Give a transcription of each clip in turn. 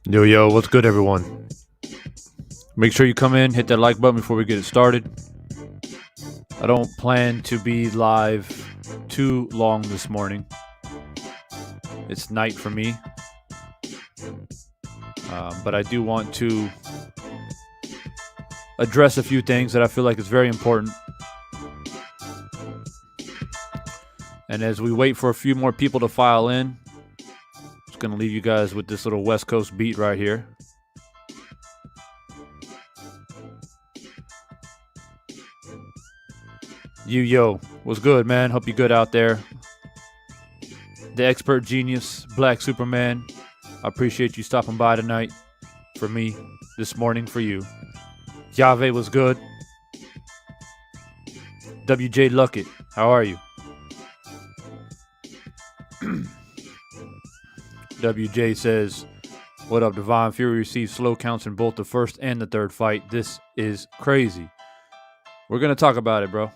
Yo, what's good, everyone? Make sure you come in, hit that like button before we get it started. I don't plan to be live too long this morning. It's night for me. But I do want to address a few things that I feel like is very important. And as we wait for a few more people to file in, I'm just going to leave you guys with this little West Coast beat right here. Yo, what's good, man? Hope you're good out there. The expert genius, Black Superman. I appreciate you stopping by tonight for me, this morning for you. Yave was good. WJ Luckett, how are you? WJ says, what up, Divine Fury received slow counts in both the first and the third fight. This is crazy. We're going to talk about it, bro.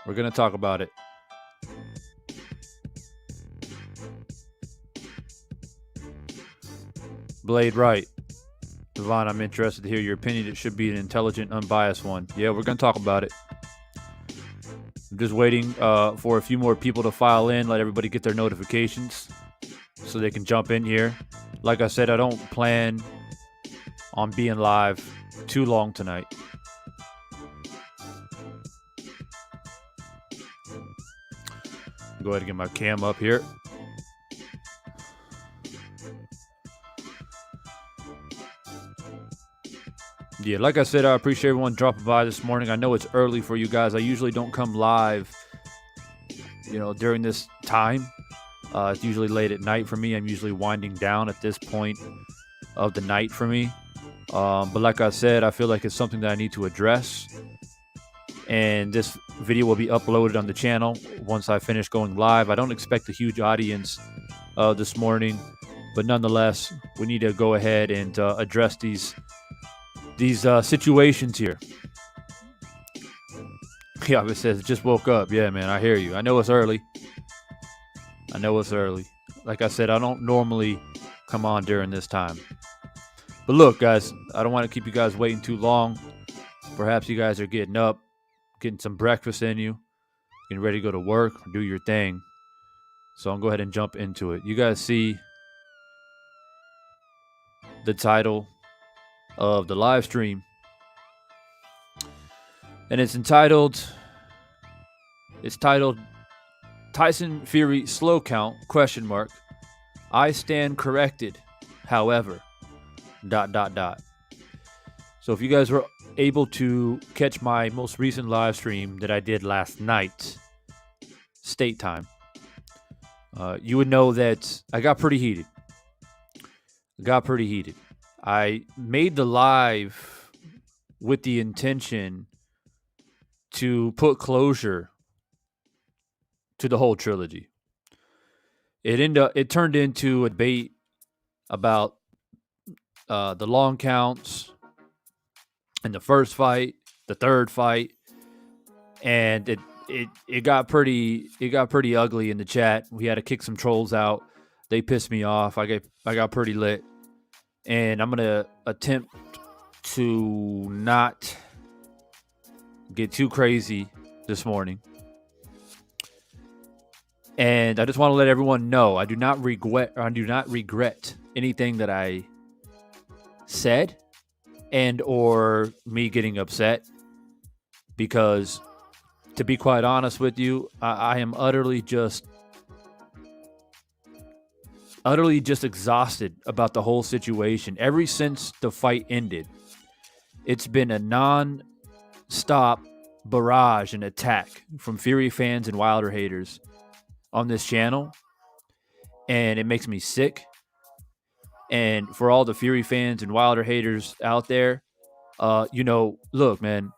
We're going to talk about it. Blade Right. Devon, I'm interested to hear your opinion. It should be an intelligent, unbiased one. Yeah, we're going to talk about it. I'm just waiting for a few more people to file in, let everybody get their notifications so they can jump in here. Like I said, I don't plan on being live too long tonight. Go ahead and get my cam up here. Yeah, like I said, I appreciate everyone dropping by this morning. I know it's early for you guys. I usually don't come live, during this time. It's usually late at night for me. I'm usually winding down at this point of the night for me. But like I said, I feel like it's something that I need to address. And this video will be uploaded on the channel once I finish going live. I don't expect a huge audience this morning, but nonetheless, we need to go ahead and address these situations here. Yeah, it says just woke up. Yeah, man, I hear you. I know it's early. Like I said, I don't normally come on during this time. But look, guys, I don't want to keep you guys waiting too long. Perhaps you guys are getting up, getting some breakfast in you, getting ready to go to work, do your thing. So I'll go ahead and jump into it. You guys see the title of the live stream. And it's titled Tyson Fury Slow Count, ? I stand corrected, however, ... So if you guys were able to catch my most recent live stream that I did last night, state time, you would know that I got pretty heated. I made the live with the intention to put closure to the whole trilogy. It turned into a debate about the long counts and the first fight, the third fight, and it got pretty ugly in the chat. We had to kick some trolls out. They pissed me off. I got pretty lit, and I'm gonna attempt to not get too crazy this morning. And I just want to let everyone know I do not regret anything that I said and or me getting upset, because to be quite honest with you, I am utterly just exhausted about the whole situation. Ever since the fight ended, it's been a non-stop barrage and attack from Fury fans and Wilder haters on this channel, and it makes me sick. And for all the Fury fans and Wilder haters out there, look, man,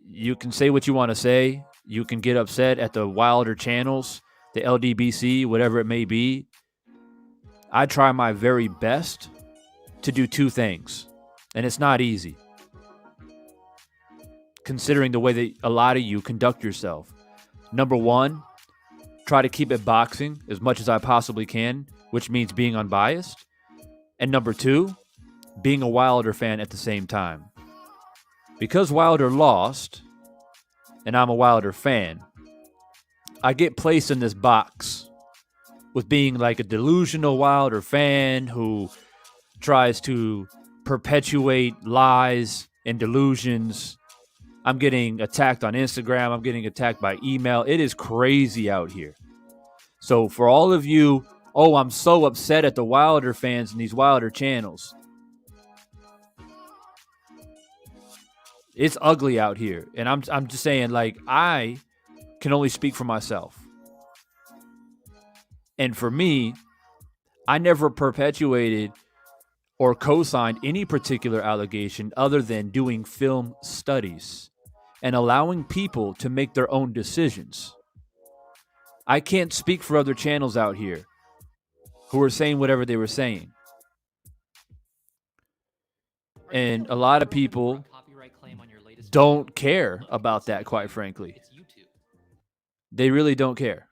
you can say what you want to say. You can get upset at the Wilder channels, the LDBC, whatever it may be. I try my very best to do two things, and it's not easy, considering the way that a lot of you conduct yourself. Number one, try to keep it boxing as much as I possibly can, which means being unbiased. And number two, being a Wilder fan at the same time. Because Wilder lost, and I'm a Wilder fan, I get placed in this box with being like a delusional Wilder fan who tries to perpetuate lies and delusions. I'm getting attacked on Instagram. I'm getting attacked by email. It is crazy out here. So for all of you, I'm so upset at the Wilder fans and these Wilder channels. It's ugly out here. And I'm just saying, like, I can only speak for myself. And for me, I never perpetuated or co-signed any particular allegation other than doing film studies and allowing people to make their own decisions. I can't speak for other channels out here who were saying whatever they were saying. And a lot of people don't care about that, quite frankly. They really don't care.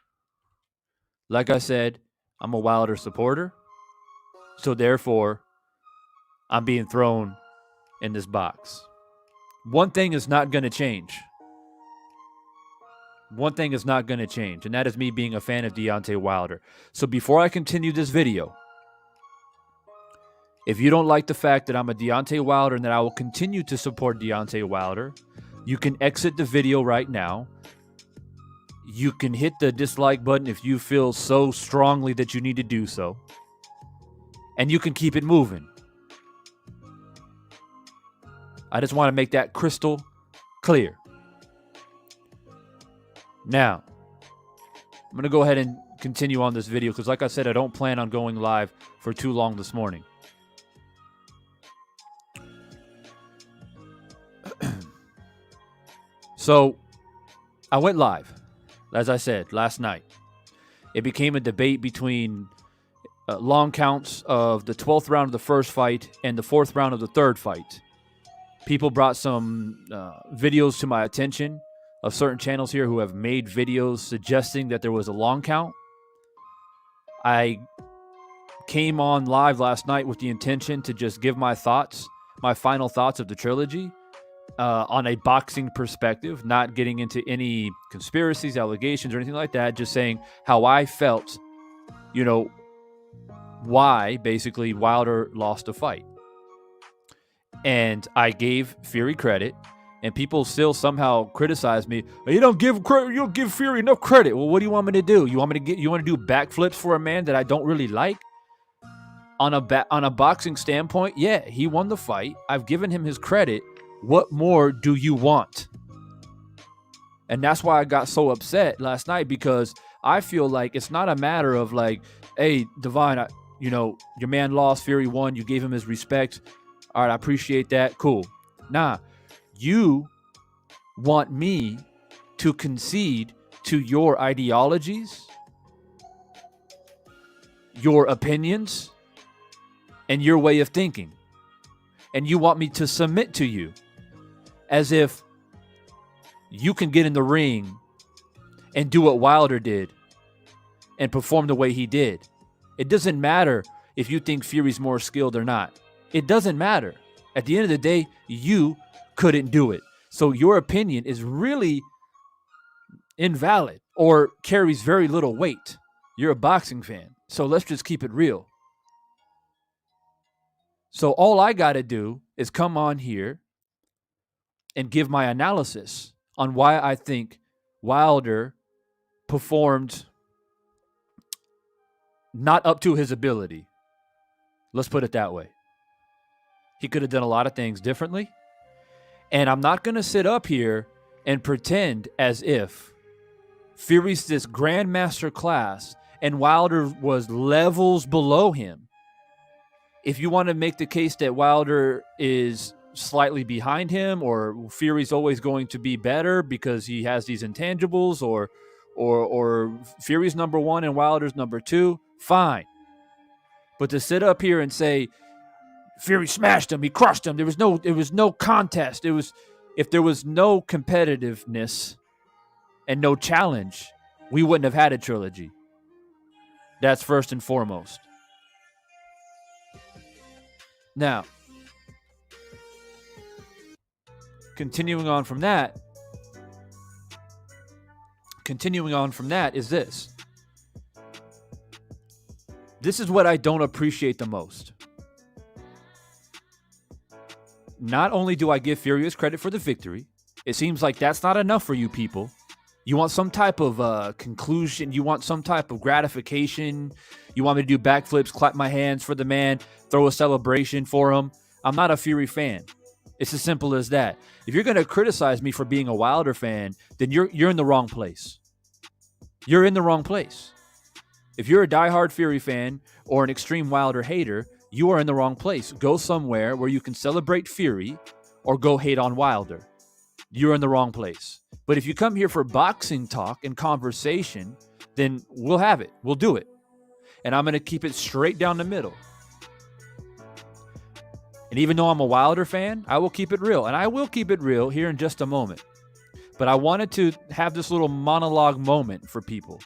Like I said, I'm a Wilder supporter, so therefore, I'm being thrown in this box. One thing is not going to change. And that is me being a fan of Deontay Wilder. So before I continue this video, if you don't like the fact that I'm a Deontay Wilder and that I will continue to support Deontay Wilder, you can exit the video right now. You can hit the dislike button if you feel so strongly that you need to do so. And you can keep it moving. I just want to make that crystal clear. Now, I'm going to go ahead and continue on this video because, like I said, I don't plan on going live for too long this morning. So, I went live, as I said, last night. It became a debate between long counts of the 12th round of the first fight and the 4th round of the third fight. People brought some videos to my attention of certain channels here who have made videos suggesting that there was a long count. I came on live last night with the intention to just give my thoughts, my final thoughts of the trilogy on a boxing perspective, not getting into any conspiracies, allegations, or anything like that, just saying how I felt, why basically Wilder lost a fight. And I gave Fury credit, and people still somehow criticize me. You don't give credit. You don't give Fury enough credit. Well, what do you want me to do? You want to do backflips for a man that I don't really like? On a boxing standpoint, yeah, he won the fight. I've given him his credit. What more do you want? And that's why I got so upset last night, because I feel like it's not a matter of like, hey, Divine, your man lost, Fury won. You gave him his respect. All right, I appreciate that. Cool. Nah, you want me to concede to your ideologies, your opinions, and your way of thinking. And you want me to submit to you as if you can get in the ring and do what Wilder did and perform the way he did. It doesn't matter if you think Fury's more skilled or not. It doesn't matter. At the end of the day, you couldn't do it. So your opinion is really invalid or carries very little weight. You're a boxing fan. So let's just keep it real. So all I got to do is come on here and give my analysis on why I think Wilder performed not up to his ability. Let's put it that way. He could have done a lot of things differently. And I'm not going to sit up here and pretend as if Fury's this grandmaster class and Wilder was levels below him. If you want to make the case that Wilder is slightly behind him, or Fury's always going to be better because he has these intangibles, or Fury's number one and Wilder's number two, fine. But to sit up here and say Fury smashed him, he crushed him, there was no contest. If there was no competitiveness and no challenge, we wouldn't have had a trilogy. That's first and foremost. Now, continuing on from that is this. This is what I don't appreciate the most. Not only do I give Fury his credit for the victory, it seems like that's not enough for you people. You want some type of conclusion. You want some type of gratification. You want me to do backflips, clap my hands for the man, throw a celebration for him. I'm not a Fury fan. It's as simple as that. If you're going to criticize me for being a Wilder fan, then you're in the wrong place. You're in the wrong place. If you're a diehard Fury fan or an extreme Wilder hater, you are in the wrong place. Go somewhere where you can celebrate Fury or go hate on Wilder. You're in the wrong place. But if you come here for boxing talk and conversation, then we'll have it. We'll do it. And I'm going to keep it straight down the middle. And even though I'm a Wilder fan, I will keep it real. And I will keep it real here in just a moment. But I wanted to have this little monologue moment for people,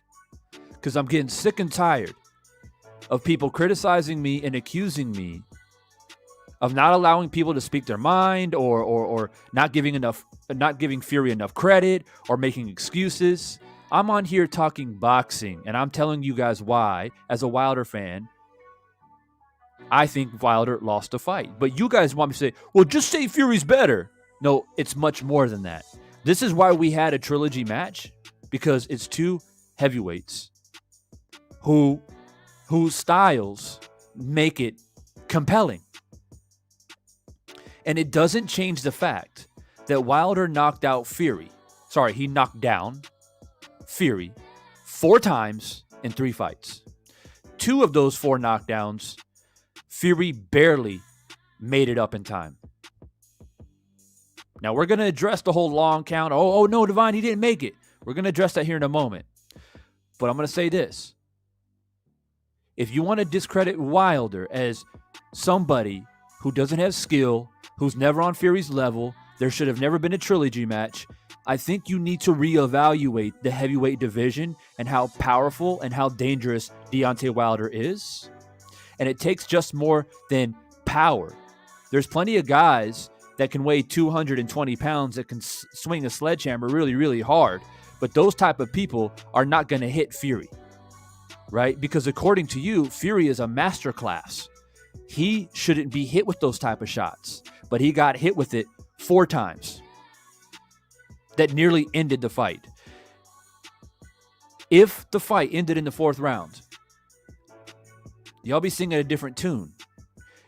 because I'm getting sick and tired of people criticizing me and accusing me of not allowing people to speak their mind, or not giving Fury enough credit, or making excuses. I'm on here talking boxing, and I'm telling you guys why, as a Wilder fan, I think Wilder lost a fight. But you guys want me to say, well, just say Fury's better. No, it's much more than that. This is why we had a trilogy match, because it's two heavyweights whose styles make it compelling. And it doesn't change the fact that Wilder knocked out Fury. Sorry, he knocked down Fury 4 times in 3 fights. 2 of those 4 knockdowns, Fury barely made it up in time. Now, we're going to address the whole long count. Oh, no, Divine, he didn't make it. We're going to address that here in a moment. But I'm going to say this. If you want to discredit Wilder as somebody who doesn't have skill, who's never on Fury's level, there should have never been a trilogy match, I think you need to reevaluate the heavyweight division and how powerful and how dangerous Deontay Wilder is. And it takes just more than power. There's plenty of guys that can weigh 220 pounds that can swing a sledgehammer really, really hard. But those type of people are not going to hit Fury. right? Because according to you, Fury is a masterclass. He shouldn't be hit with those type of shots, but he got hit with it 4 times. That nearly ended the fight. If the fight ended in the 4th round, y'all be singing a different tune.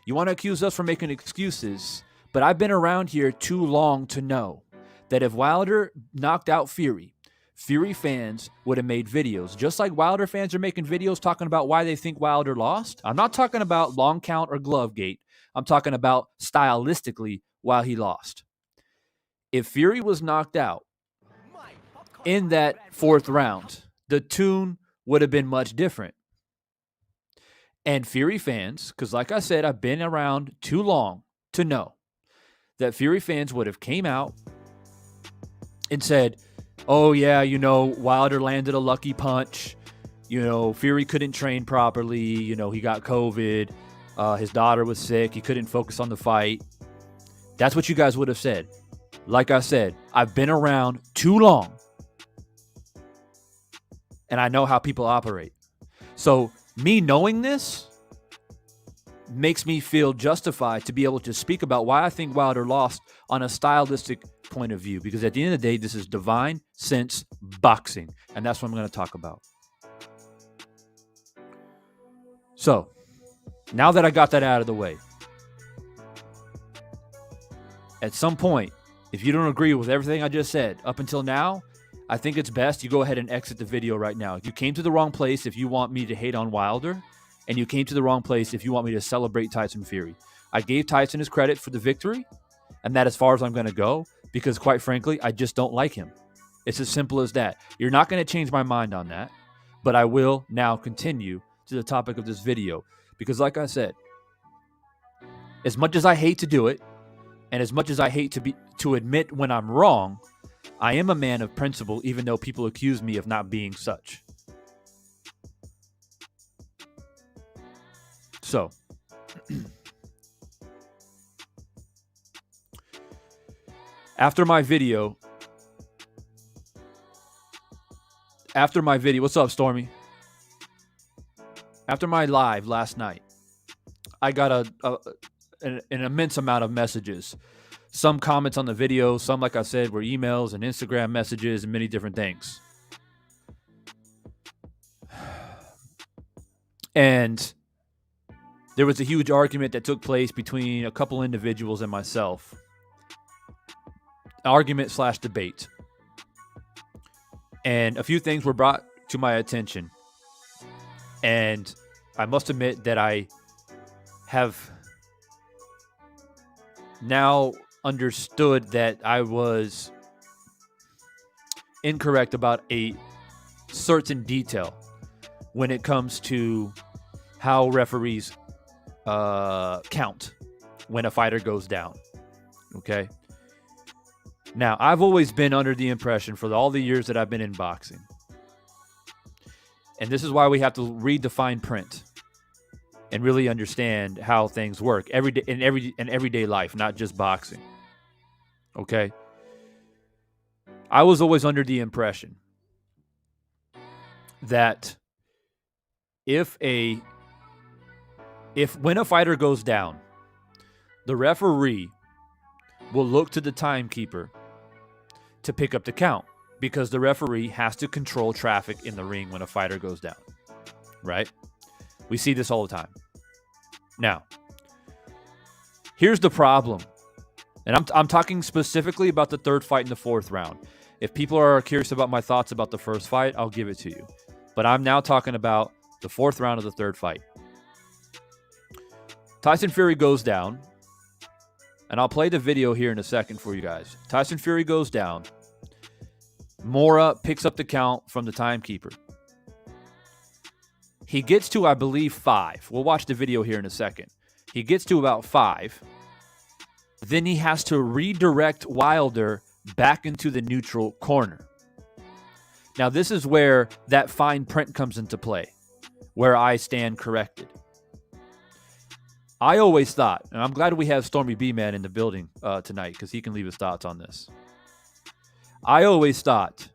You want to accuse us for making excuses, but I've been around here too long to know that if Wilder knocked out Fury, Fury fans would have made videos, just like Wilder fans are making videos talking about why they think Wilder lost. I'm not talking about long count or glove gate. I'm talking about stylistically why he lost. If Fury was knocked out in that 4th round, the tune would have been much different. And Fury fans, because like I said, I've been around too long to know that Fury fans would have came out and said, oh yeah, Wilder landed a lucky punch. Fury couldn't train properly. He got COVID. His daughter was sick. He couldn't focus on the fight. That's what you guys would have said. Like I said, I've been around too long. And I know how people operate. So me knowing this makes me feel justified to be able to speak about why I think Wilder lost on a stylistic point of view. Because at the end of the day, this is divine sense boxing. And that's what I'm going to talk about. So, now that I got that out of the way, at some point, if you don't agree with everything I just said up until now, I think it's best you go ahead and exit the video right now. You came to the wrong place if you want me to hate on Wilder, and you came to the wrong place if you want me to celebrate Tyson Fury. I gave Tyson his credit for the victory, and that's as far as I'm going to go, because quite frankly, I just don't like him. It's as simple as that. You're not going to change my mind on that, but I will now continue to the topic of this video, because like I said, as much as I hate to do it, and as much as I hate to admit when I'm wrong, I am a man of principle, even though people accuse me of not being such. So, after my video, what's up, Stormy? After my live last night, I got an immense amount of messages. Some comments on the video, some, like I said, were emails and Instagram messages and many different things. And there was a huge argument that took place between a couple individuals and myself. Argument/debate. And a few things were brought to my attention. And I must admit that I have now understood that I was incorrect about a certain detail when it comes to how referees count when a fighter goes down. Okay. Now, I've always been under the impression for all the years that I've been in boxing, and this is why we have to read the fine print and really understand how things work every day in everyday life, not just boxing. Okay? I was always under the impression that when a fighter goes down, the referee will look to the timekeeper to pick up the count, because the referee has to control traffic in the ring when a fighter goes down. Right? We see this all the time. Now, here's the problem. And I'm talking specifically about the 3rd fight in the 4th round. If people are curious about my thoughts about the 1st fight, I'll give it to you. But I'm now talking about the 4th round of the 3rd fight. Tyson Fury goes down. And I'll play the video here in a second for you guys. Tyson Fury goes down. Mora picks up the count from the timekeeper. He gets to, I believe, 5. We'll watch the video here in a second. He gets to about 5. Then he has to redirect Wilder back into the neutral corner. Now, this is where that fine print comes into play, where I stand corrected. I always thought, and I'm glad we have Stormy B-Man in the building tonight, because he can leave his thoughts on this. I always thought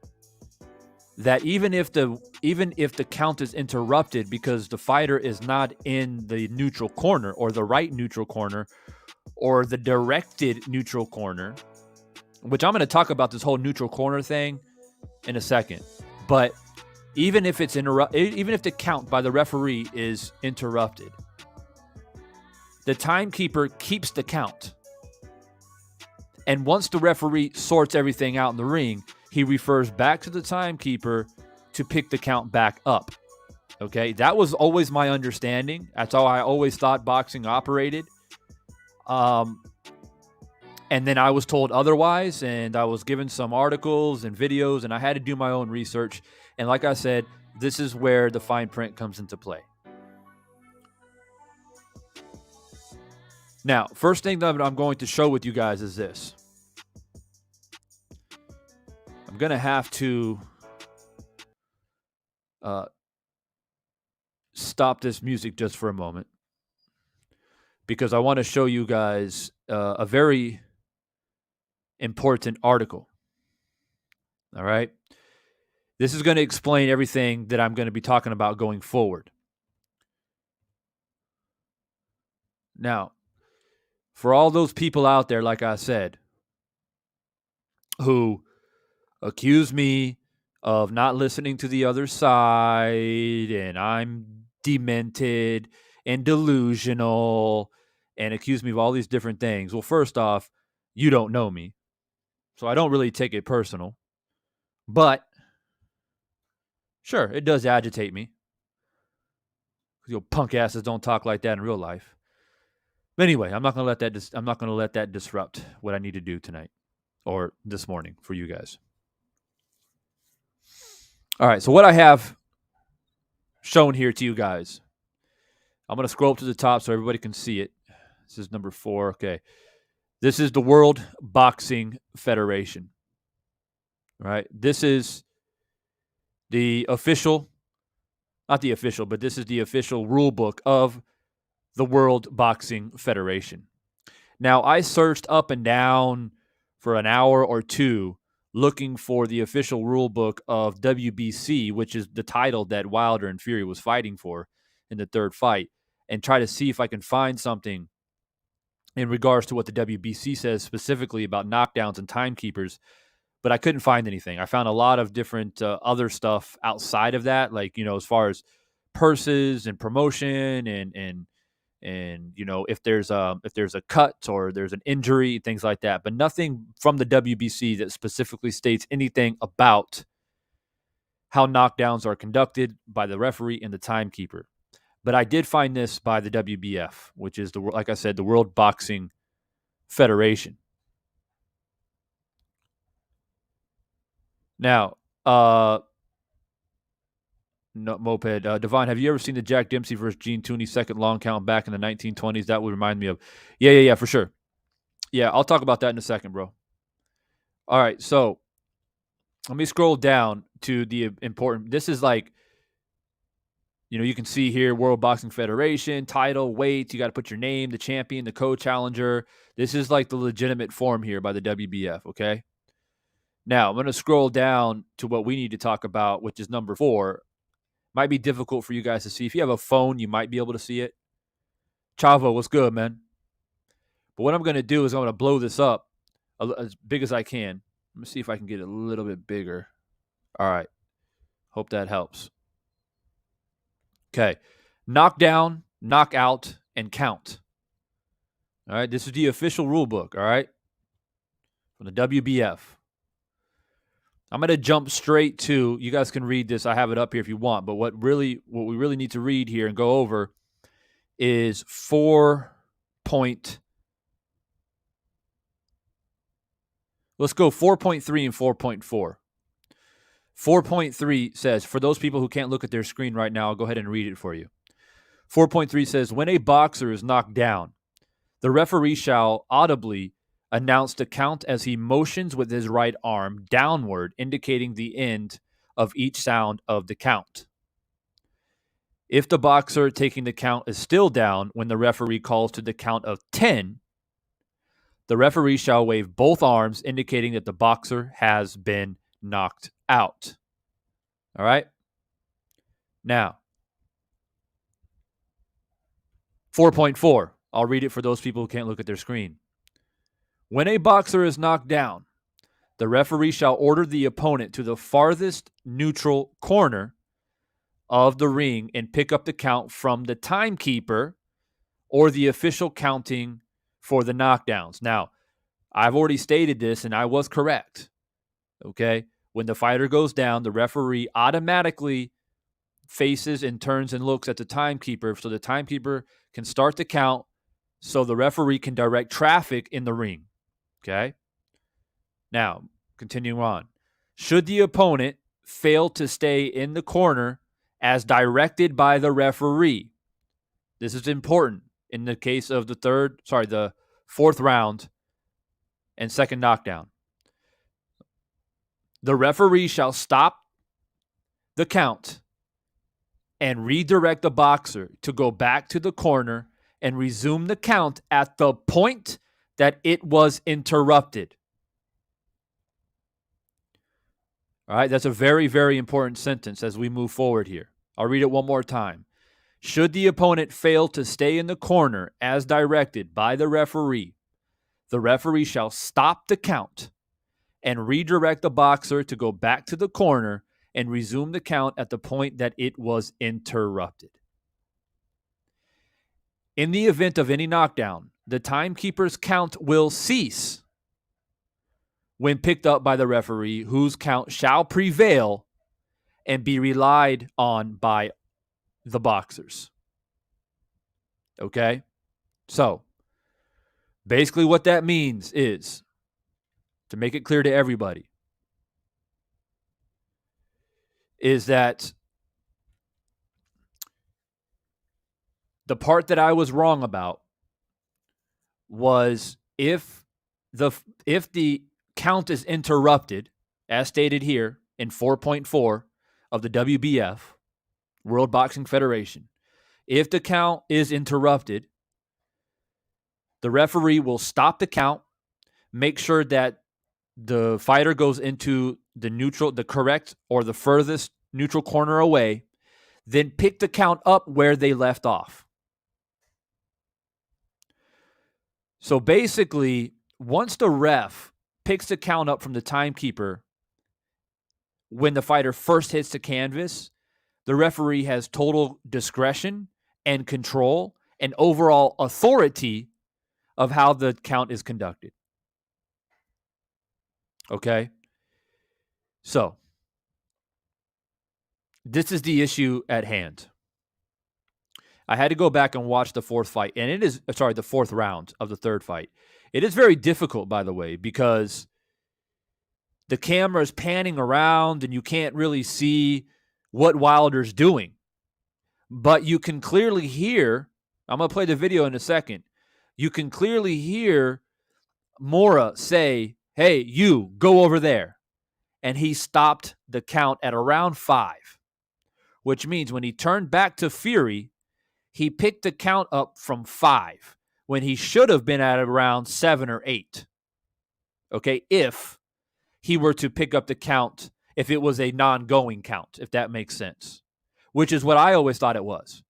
that even if the count is interrupted because the fighter is not in the neutral corner or the right neutral corner or the directed neutral corner, which I'm going to talk about this whole neutral corner thing in a second. But even if even if the count by the referee is interrupted, the timekeeper keeps the count. And once the referee sorts everything out in the ring, he refers back to the timekeeper to pick the count back up. Okay, that was always my understanding. That's how I always thought boxing operated. And then I was told otherwise, and I was given some articles and videos, and I had to do my own research. And like I said, this is where the fine print comes into play. Now, first thing that I'm going to show with you guys is this. I'm going to have to stop this music just for a moment because I want to show you guys a very important article. All right. This is going to explain everything that I'm going to be talking about going forward. Now, for all those people out there, like I said, who accuse me of not listening to the other side and I'm demented and delusional and accuse me of all these different things. Well, first off, you don't know me. So I don't really take it personal. But sure, it does agitate me. You punk asses don't talk like that in real life. But anyway, I'm not going to let that disrupt what I need to do tonight or this morning for you guys. All right, so what I have shown here to you guys, I'm going to scroll up to the top so everybody can see it. This is number 4. Okay. This is the World Boxing Federation. All right. This is the official, not the official, but this is the official rule book of the World Boxing Federation. Now, I searched up and down for an hour or two looking for the official rule book of WBC, which is the title that Wilder and Fury was fighting for in the third fight, and try to see if I can find something in regards to what the WBC says specifically about knockdowns and timekeepers, but I couldn't find anything. I found a lot of different other stuff outside of that, like, as far as purses and promotion and if there's a cut or there's an injury, things like that, but nothing from the WBC that specifically states anything about how knockdowns are conducted by the referee and the timekeeper. But I did find this by the WBF, which is like I said, the World Boxing Federation. Now, no, Moped. Devon, have you ever seen the Jack Dempsey versus Gene Tooney second long count back in the 1920s? That would remind me of. Yeah, for sure. Yeah, I'll talk about that in a second, bro. All right, so let me scroll down to the important. This is like, you can see here World Boxing Federation, title, weight. You got to put your name, the champion, the co-challenger. This is like the legitimate form here by the WBF, okay? Now, I'm going to scroll down to what we need to talk about, which is number 4. Might be difficult for you guys to see. If you have a phone, you might be able to see it. Chavo, what's good, man? But what I'm going to do is I'm going to blow this up as big as I can. Let me see if I can get it a little bit bigger. All right. Hope that helps. Okay. Knockdown, knockout, and count. All right. This is the official rule book. All right. From the WBF. I'm going to jump straight to, you guys can read this. I have it up here if you want. But what we really need to read here and go over is 4 point. Let's go 4.3 and 4.4. 4.3 says, for those people who can't look at their screen right now, I'll go ahead and read it for you. 4.3 says, when a boxer is knocked down, the referee shall audibly announce the count as he motions with his right arm downward, indicating the end of each sound of the count. If the boxer taking the count is still down when the referee calls to the count of 10, the referee shall wave both arms, indicating that the boxer has been knocked out. All right. Now, 4.4. I'll read it for those people who can't look at their screen. When a boxer is knocked down, the referee shall order the opponent to the farthest neutral corner of the ring and pick up the count from the timekeeper or the official counting for the knockdowns. Now, I've already stated this and I was correct. Okay. When the fighter goes down, the referee automatically faces and turns and looks at the timekeeper so the timekeeper can start the count so the referee can direct traffic in the ring. Okay. Now, continuing on. Should the opponent fail to stay in the corner as directed by the referee, this is important in the case of the fourth round and second knockdown. The referee shall stop the count and redirect the boxer to go back to the corner and resume the count at the point that it was interrupted. All right, that's a very, very important sentence as we move forward here. I'll read it one more time. Should the opponent fail to stay in the corner as directed by the referee shall stop the count and redirect the boxer to go back to the corner and resume the count at the point that it was interrupted. In the event of any knockdown, the timekeeper's count will cease when picked up by the referee, whose count shall prevail and be relied on by the boxers. Okay? So, basically what that means is, to make it clear to everybody, is that the part that I was wrong about was if the count is interrupted, as stated here in 4.4 of the WBF, World Boxing Federation, if the count is interrupted, the referee will stop the count, make sure that the fighter goes into the correct or the furthest neutral corner away, then pick the count up where they left off. So basically, once the ref picks the count up from the timekeeper, when the fighter first hits the canvas, the referee has total discretion and control and overall authority of how the count is conducted. Okay? So, this is the issue at hand. I had to go back and watch the fourth round of the third fight. It is very difficult, by the way, because the camera is panning around and you can't really see what Wilder's doing. But you can clearly hear, I'm going to play the video in a second, you can clearly hear Mora say, "Hey, you, go over there." And he stopped the count at around 5, which means when he turned back to Fury, he picked the count up from 5 when he should have been at around 7 or 8. Okay, if he were to pick up the count, if it was a non-going count, if that makes sense, which is what I always thought it was.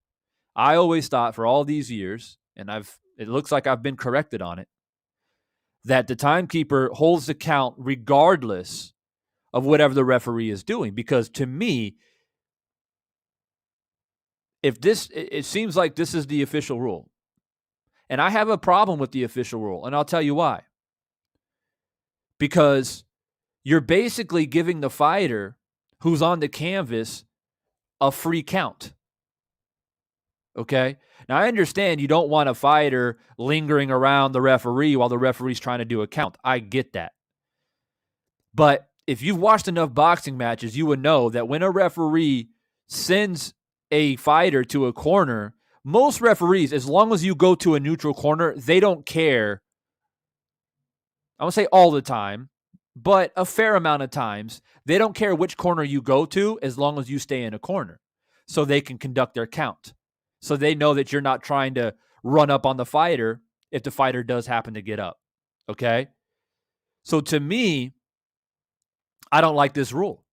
I always thought for all these years, and it looks like I've been corrected on it, that the timekeeper holds the count regardless of whatever the referee is doing. Because to me, it seems like this is the official rule. And I have a problem with the official rule, and I'll tell you why. Because you're basically giving the fighter who's on the canvas a free count. Okay? Now, I understand you don't want a fighter lingering around the referee while the referee's trying to do a count. I get that. But if you've watched enough boxing matches, you would know that when a referee sends a fighter to a corner, most referees, as long as you go to a neutral corner, they don't care. I won't say all the time, but a fair amount of times, they don't care which corner you go to as long as you stay in a corner so they can conduct their count. So they know that you're not trying to run up on the fighter if the fighter does happen to get up. Okay? So to me, I don't like this rule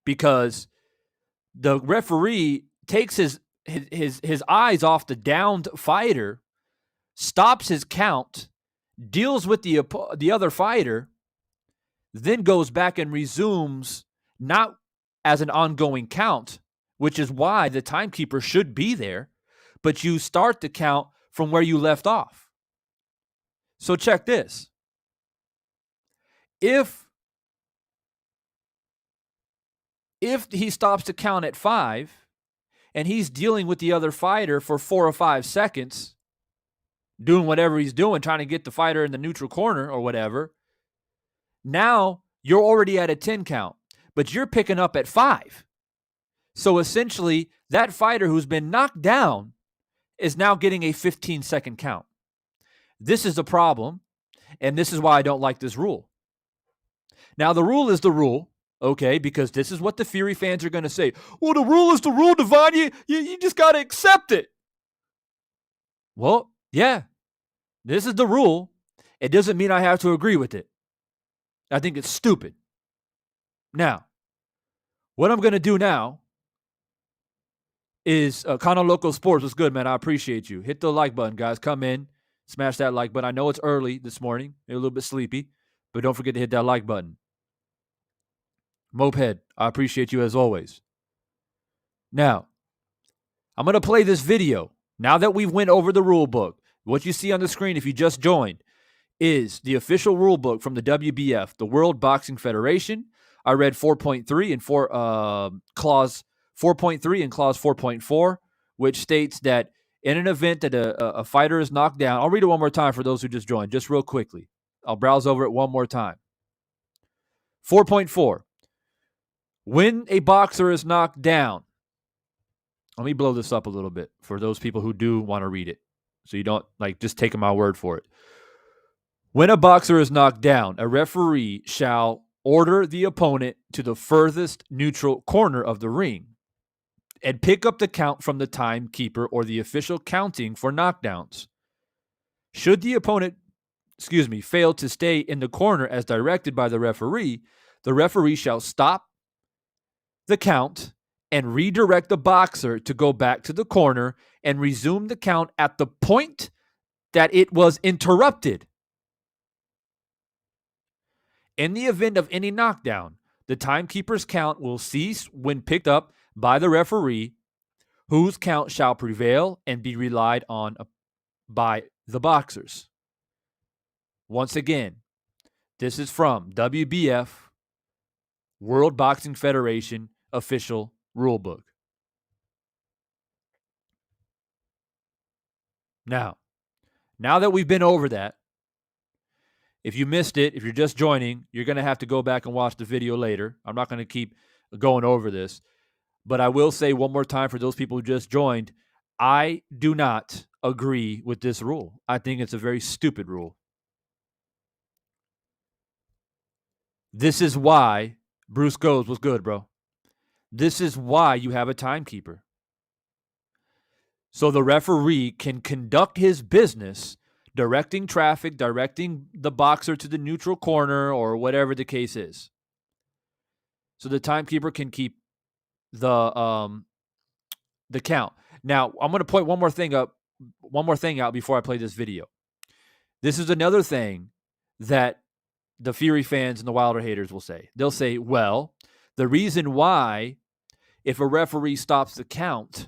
because the referee takes his eyes off the downed fighter, stops his count, deals with the other fighter, then goes back and resumes, not as an ongoing count, which is why the timekeeper should be there, but you start the count from where you left off. So check this. If he stops the count at 5 and he's dealing with the other fighter for 4 or 5 seconds, doing whatever he's doing, trying to get the fighter in the neutral corner or whatever, now you're already at a 10 count, but you're picking up at 5. So essentially, that fighter who's been knocked down is now getting a 15-second count. This is a problem, and this is why I don't like this rule. Now, the rule is the rule, okay, because this is what the Fury fans are going to say. Well, the rule is the rule, Devon. You just got to accept it. Well, yeah, this is the rule. It doesn't mean I have to agree with it. I think it's stupid. Now, what I'm going to do now is Kano Loco Sports. What's good, man? I appreciate you. Hit the like button, guys. Come in, smash that like button. I know it's early this morning. You're a little bit sleepy, but don't forget to hit that like button. Moped, I appreciate you as always. Now, I'm going to play this video. Now that we've went over the rule book, what you see on the screen if you just joined is the official rule book from the WBF, the World Boxing Federation. I read 4.3 and clause 4.3 and clause 4.4, which states that in an event that a fighter is knocked down, I'll read it one more time for those who just joined, just real quickly. I'll browse over it one more time. 4.4. When a boxer is knocked down, let me blow this up a little bit for those people who do want to read it, so you don't just take my word for it. When a boxer is knocked down, a referee shall order the opponent to the furthest neutral corner of the ring and pick up the count from the timekeeper or the official counting for knockdowns. Should the opponent, fail to stay in the corner as directed by the referee shall stop the count and redirect the boxer to go back to the corner and resume the count at the point that it was interrupted. In the event of any knockdown, the timekeeper's count will cease when picked up by the referee, whose count shall prevail and be relied on by the boxers. Once again, this is from WBF, World Boxing Federation official rulebook. Now that we've been over that, if you missed it, if you're just joining, you're going to have to go back and watch the video later. I'm not going to keep going over this, but I will say one more time for those people who just joined, I do not agree with this rule. I think it's a very stupid rule. This is why Bruce Goes was good, bro. This is why you have a timekeeper. So the referee can conduct his business, directing traffic, directing the boxer to the neutral corner or whatever the case is. So the timekeeper can keep the count. Now, I'm going to point one more thing out before I play this video. This is another thing that the Fury fans and the Wilder haters will say. They'll say, well, the reason why, if a referee stops the count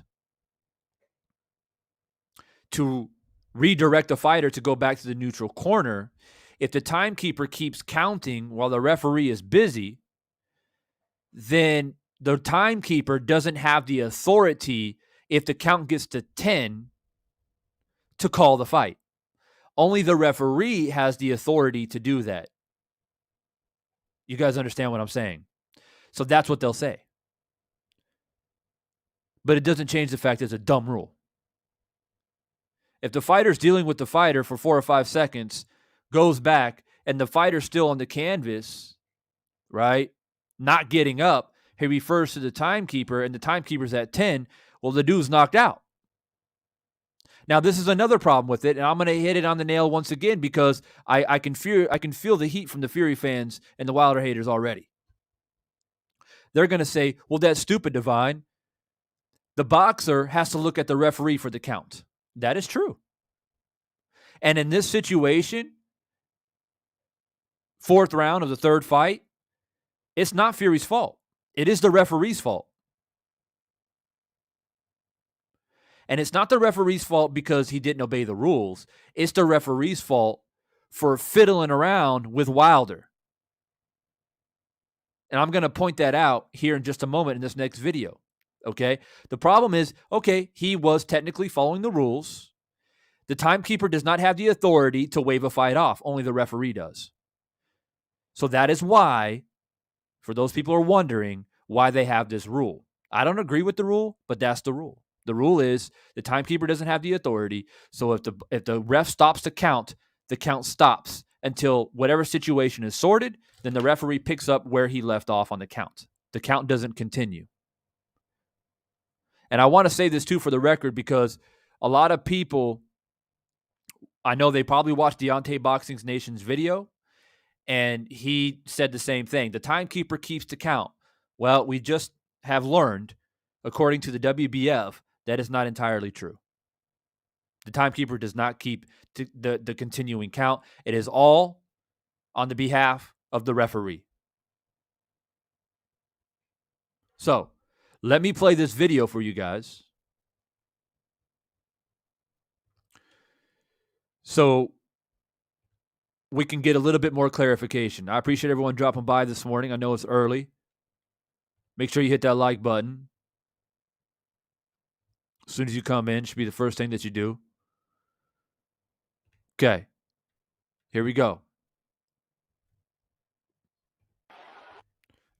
to redirect the fighter to go back to the neutral corner, if the timekeeper keeps counting while the referee is busy, then the timekeeper doesn't have the authority, if the count gets to 10, to call the fight. Only the referee has the authority to do that. You guys understand what I'm saying? So that's what they'll say. But it doesn't change the fact that it's a dumb rule. If the fighter's dealing with the fighter for 4 or 5 seconds, goes back, and the fighter's still on the canvas, right, not getting up, he refers to the timekeeper, and the timekeeper's at 10, well, the dude's knocked out. Now, this is another problem with it, and I'm going to hit it on the nail once again because I can feel the heat from the Fury fans and the Wilder haters already. They're going to say, well, that's stupid, Divine. the boxer has to look at the referee for the count. That is true. And in this situation, fourth round of the third fight, it's not Fury's fault. It is the referee's fault. And it's not the referee's fault because he didn't obey the rules. It's the referee's fault for fiddling around with Wilder. And I'm going to point that out here in just a moment in this next video. Okay? The problem is, okay, he was technically following the rules. The timekeeper does not have the authority to wave a fight off. Only the referee does. So that is why, for those people who are wondering why they have this rule. I don't agree with the rule, but that's the rule. The rule is the timekeeper doesn't have the authority. So if the ref stops the count stops until whatever situation is sorted. Then the referee picks up where he left off on the count. The count doesn't continue. And I want to say this too for the record because a lot of people, I know they probably watched Deontay Boxing Nation's video, and he said the same thing. The timekeeper keeps the count. Well, we just have learned, according to the WBF, that is not entirely true. The timekeeper does not keep the continuing count. It is all on the behalf of the referee. So, let me play this video for you guys. So, we can get a little bit more clarification. I appreciate everyone dropping by this morning. I know it's early. Make sure you hit that like button. As soon as you come in, should be the first thing that you do. Okay. Here we go.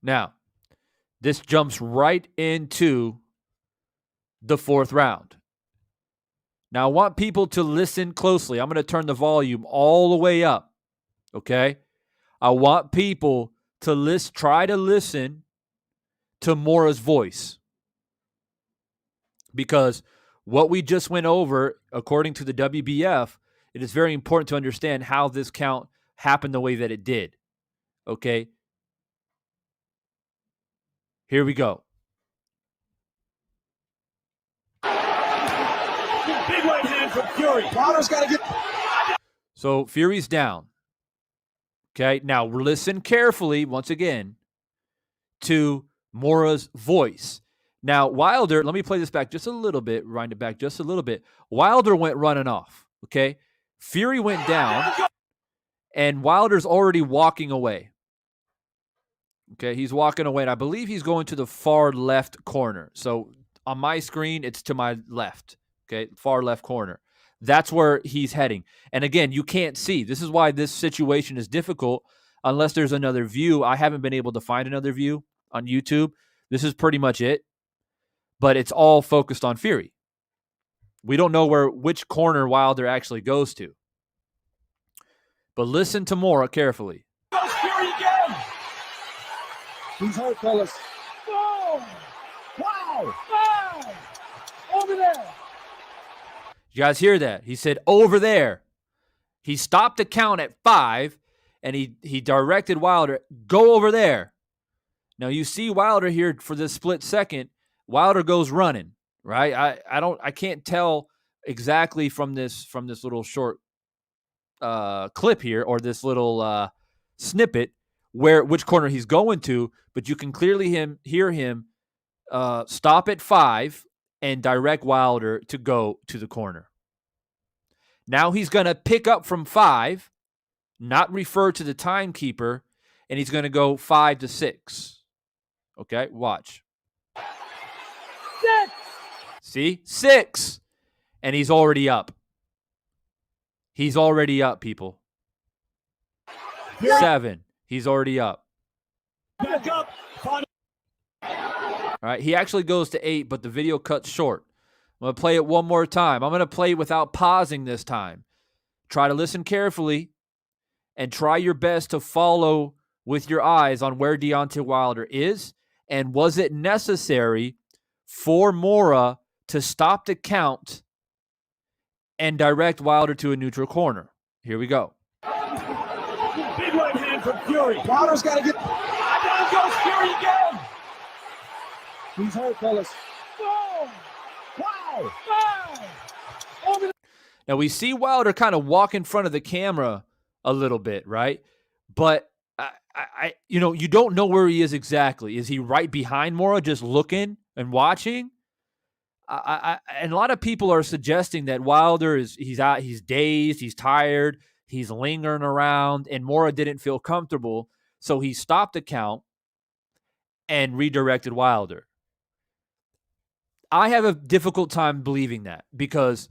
Now, this jumps right into the fourth round. Now, I want people to listen closely. I'm going to turn the volume all the way up, okay? I want people to try to listen to Mora's voice. Because what we just went over, according to the WBF, it is very important to understand how this count happened the way that it did, okay? Here we go. Big right hand from Fury. Wilder's got to get. So Fury's down. Okay, now listen carefully once again to Mora's voice. Now Wilder, let me play this back just a little bit, rewind it back just a little bit. Wilder went running off. Okay, Fury went down, and Wilder's already walking away. Okay, he's walking away, and I believe he's going to the far left corner. So on my screen, it's to my left, okay, far left corner. That's where he's heading. And again, you can't see. This is why this situation is difficult unless there's another view. I haven't been able to find another view on YouTube. This is pretty much it. But it's all focused on Fury. We don't know which corner Wilder actually goes to. But listen to Mora carefully. Goes Fury again. He's hurt, fellas. Boom! Wow! Wow! Over there. You guys hear that? He said, over there. He stopped the count at 5, and he directed Wilder, go over there. Now, you see Wilder here for this split second. Wilder goes running, right? I can't tell exactly from this little short clip here, or this little snippet, which corner he's going to, but you can clearly hear him stop at 5 and direct Wilder to go to the corner. Now he's going to pick up from 5, not refer to the timekeeper, and he's going to go 5 to 6. Okay, watch. 6. See? 6. And he's already up. He's already up, people. 7. He's already up. Back up. All right, he actually goes to 8, but the video cuts short. I'm going to play it one more time. I'm going to play without pausing this time. Try to listen carefully and try your best to follow with your eyes on where Deontay Wilder is, and was it necessary for Mora to stop the count and direct Wilder to a neutral corner. Here we go. Big right hand from Fury. Wilder's got to get. Down goes Fury again. He's hurt, fellas. Boom! Wow. Now we see Wilder kind of walk in front of the camera a little bit, right? But you don't know where he is exactly. Is he right behind Mora, just looking and watching? And a lot of people are suggesting that Wilder he's dazed, he's tired, he's lingering around, and Mora didn't feel comfortable, so he stopped the count and redirected Wilder. I have a difficult time believing that because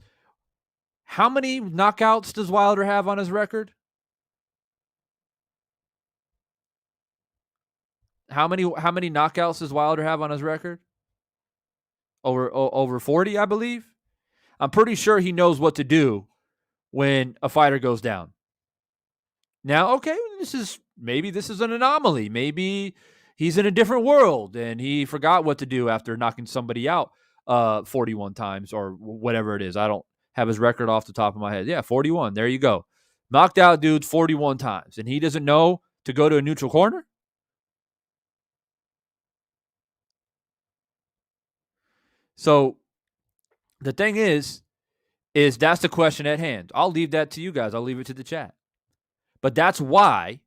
how many knockouts does Wilder have on his record? How many knockouts does Wilder have on his record? Over 40, I believe. I'm pretty sure he knows what to do when a fighter goes down. Now, okay, maybe this is an anomaly. Maybe he's in a different world and he forgot what to do after knocking somebody out 41 times or whatever it is. I don't have his record off the top of my head. Yeah, 41. There you go. Knocked out dudes 41 times, and he doesn't know to go to a neutral corner? So the thing is that's the question at hand. I'll leave that to you guys. I'll leave it to the chat. But that's why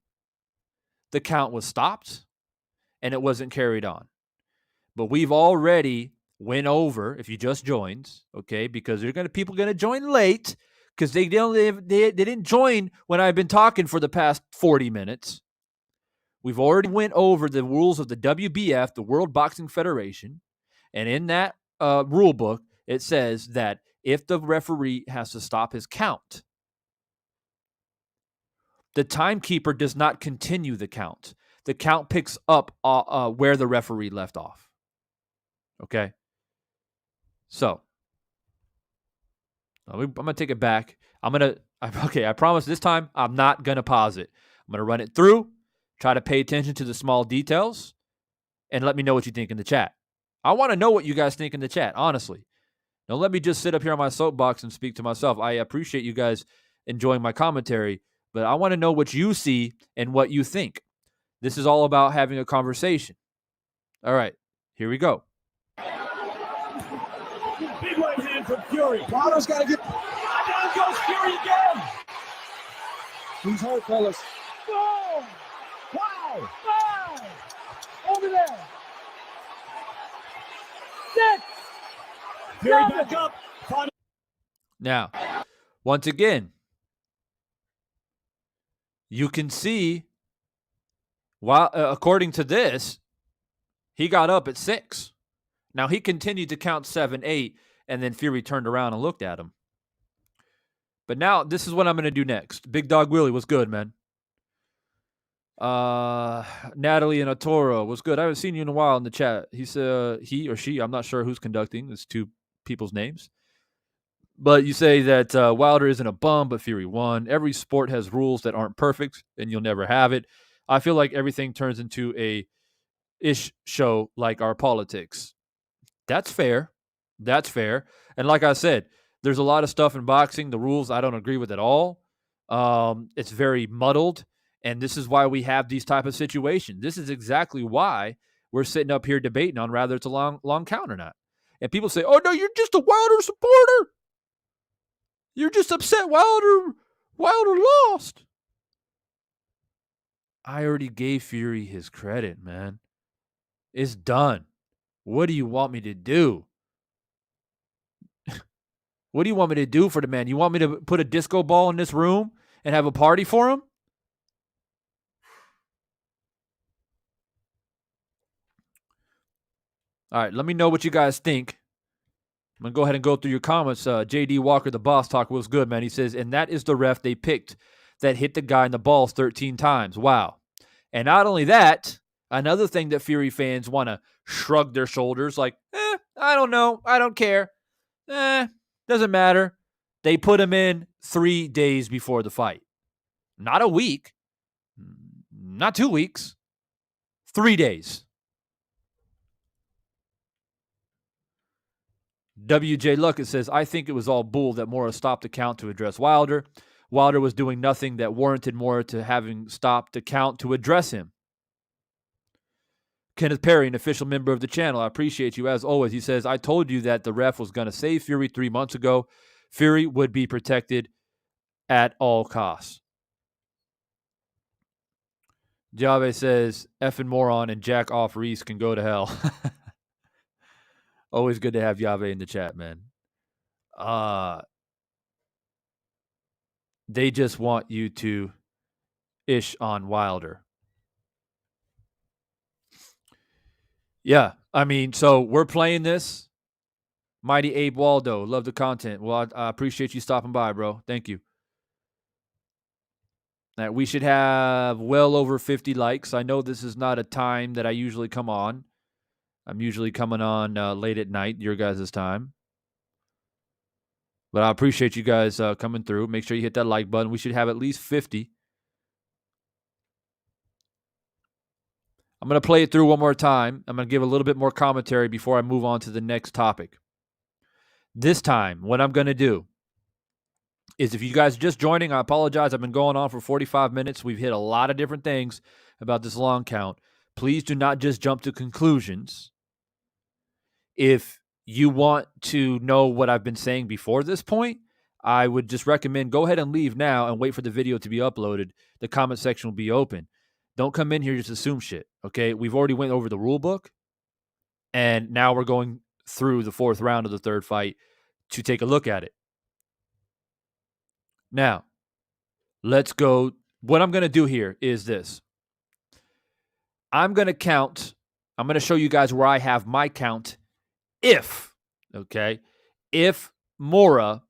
the count was stopped and it wasn't carried on. But we've already went over, if you just joined, okay, because people going to join late because they didn't join when I've been talking for the past 40 minutes. We've already went over the rules of the WBF, the World Boxing Federation, and in that rule book, it says that if the referee has to stop his count, the timekeeper does not continue the count. The count picks up where the referee left off. Okay? So, I'm going to take it back. I promise this time I'm not going to pause it. I'm going to run it through, try to pay attention to the small details, and let me know what you think in the chat. I want to know what you guys think in the chat, honestly. Don't let me just sit up here on my soapbox and speak to myself. I appreciate you guys enjoying my commentary, but I want to know what you see and what you think. This is all about having a conversation. All right, here we go. Big right hand from Fury. Wilder's got to get. Down goes Fury again. He's hurt, fellas. Boom! Wow! Wow! Over there. 6. Fury back up. Now, once again, you can see, according to this, he got up at 6. Now, he continued to count 7, 8, and then Fury turned around and looked at him. But now, this is what I'm going to do next. Big Dog Willie, what's good, man? Natalie and Atoro, what's good? I haven't seen you in a while in the chat. He said, he or she, I'm not sure who's conducting. It's two people's names. But you say that Wilder isn't a bum, but Fury won. Every sport has rules that aren't perfect, and you'll never have it. I feel like everything turns into a ish show like our politics. That's fair. That's fair. And like I said, there's a lot of stuff in boxing, the rules I don't agree with at all. It's very muddled, and this is why we have these type of situations. This is exactly why we're sitting up here debating on whether it's a long count or not. And people say, oh, no, you're just a Wilder supporter. You're just upset Wilder lost. I already gave Fury his credit, man. It's done. What do you want me to do? What do you want me to do for the man? You want me to put a disco ball in this room and have a party for him? All right, let me know what you guys think. I'm going to go ahead and go through your comments. J.D. Walker, the boss talk, was good, man. He says, and that is the ref they picked that hit the guy in the balls 13 times. Wow. And not only that, another thing that Fury fans want to shrug their shoulders like, I don't know. I don't care. Doesn't matter. They put him in 3 days before the fight. Not a week. Not 2 weeks. 3 days. WJ Luckett says, I think it was all bull that Mora stopped the count to address Wilder. Wilder was doing nothing that warranted Mora to having stopped the count to address him. Kenneth Perry, an official member of the channel. I appreciate you as always. He says, I told you that the ref was going to save Fury 3 months ago. Fury would be protected at all costs. Jave says, effing moron and jack off Reese can go to hell. Always good to have Yave in the chat, man. They just want you to ish on Wilder. Yeah, I mean, so we're playing this. Mighty Abe Waldo, love the content. Well, I appreciate you stopping by, bro. Thank you. We should have well over 50 likes. I know this is not a time that I usually come on. I'm usually coming on late at night, your guys' time. But I appreciate you guys coming through. Make sure you hit that like button. We should have at least 50. I'm going to play it through one more time. I'm going to give a little bit more commentary before I move on to the next topic. This time, what I'm going to do is, if you guys are just joining, I apologize. I've been going on for 45 minutes. We've hit a lot of different things about this long count. Please do not just jump to conclusions. If you want to know what I've been saying before this point, I would just recommend go ahead and leave now and wait for the video to be uploaded. The comment section will be open. Don't come in here just assume shit, okay? We've already went over the rule book, and now we're going through the fourth round of the third fight to take a look at it. Now, let's go. What I'm going to do here is this. I'm going to count. I'm going to show you guys where I have my count if Mora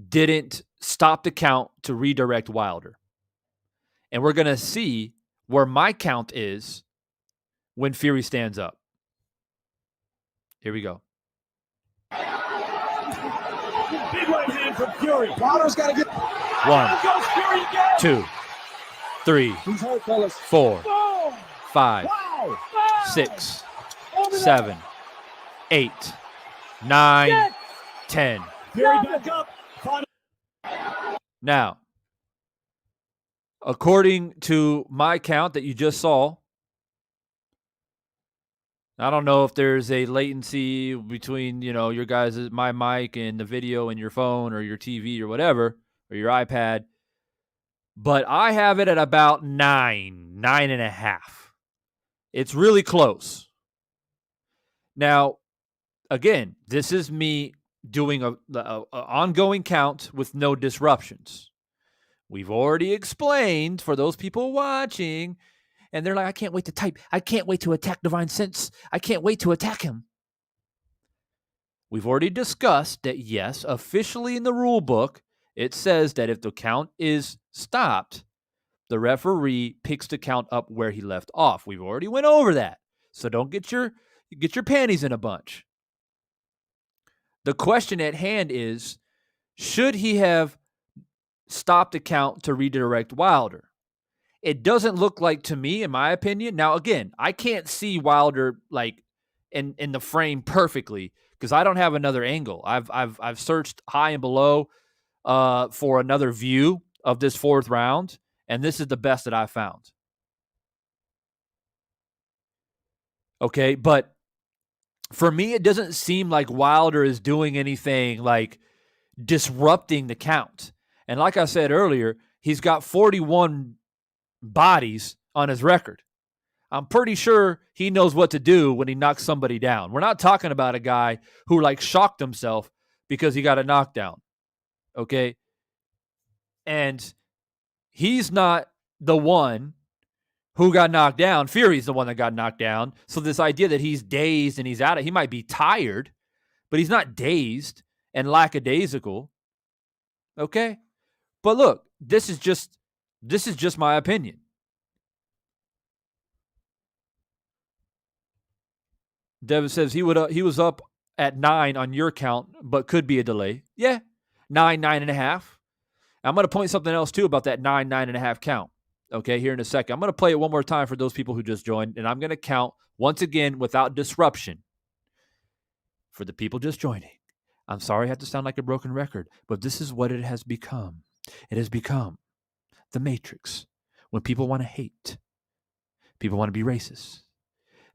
didn't stop the count to redirect Wilder. And we're going to see where my count is when Fury stands up. Here we go. Big right hand from Fury. Wilder's got to get... 1, Goes Fury again. 2, 3, He's hurt, fellas. 4, Boom. 5, Wow. 6, Over there. 7, 8, 9, 10. Fury back up. Now, according to my count that you just saw, I don't know if there's a latency between, your guys' my mic and the video and your phone or your TV or whatever, or your iPad, but I have it at about 9.5. It's really close. Now, again, this is me doing a ongoing count with no disruptions. We've already explained for those people watching, and they're like, I can't wait to type. I can't wait to attack Divine Sense. I can't wait to attack him. We've already discussed that, yes, officially in the rule book, it says that if the count is stopped, the referee picks the count up where he left off. We've already went over that. So don't get your panties in a bunch. The question at hand is, should he have stopped the count to redirect Wilder? It doesn't look like, to me, in my opinion. Now, again, I can't see Wilder like in the frame perfectly because I don't have another angle. I've searched high and below for another view of this fourth round, and this is the best that I found. Okay, but for me, it doesn't seem like Wilder is doing anything like disrupting the count. And like I said earlier, he's got 41 bodies on his record. I'm pretty sure he knows what to do when he knocks somebody down. We're not talking about a guy who shocked himself because he got a knockdown. Okay? And he's not the one who got knocked down. Fury's the one that got knocked down. So this idea that he's dazed and he's out of, he might be tired, but he's not dazed and lackadaisical. Okay? But look, this is just my opinion. Devin says he was up at 9 on your count, but could be a delay. Yeah, 9.5. I'm going to point something else too about that 9.5 count. Okay, here in a second. I'm going to play it one more time for those people who just joined, and I'm going to count once again without disruption for the people just joining. I'm sorry I have to sound like a broken record, but this is what it has become. It has become the Matrix. When people want to hate, people want to be racist,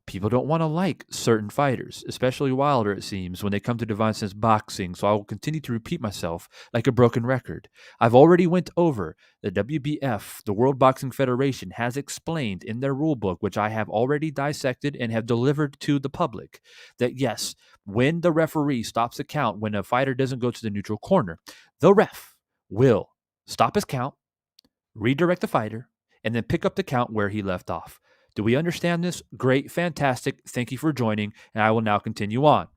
People don't want to like certain fighters, especially Wilder, it seems, when they come to divine sense boxing. So I will continue to repeat myself like a broken record. I've already went over the WBF, the World Boxing Federation, has explained in their rule book, which I have already dissected and have delivered to the public, that yes, when the referee stops a count, when a fighter doesn't go to the neutral corner, the ref will stop his count, redirect the fighter, and then pick up the count where he left off. Do we understand this? Great, fantastic. Thank you for joining, and I will now continue on.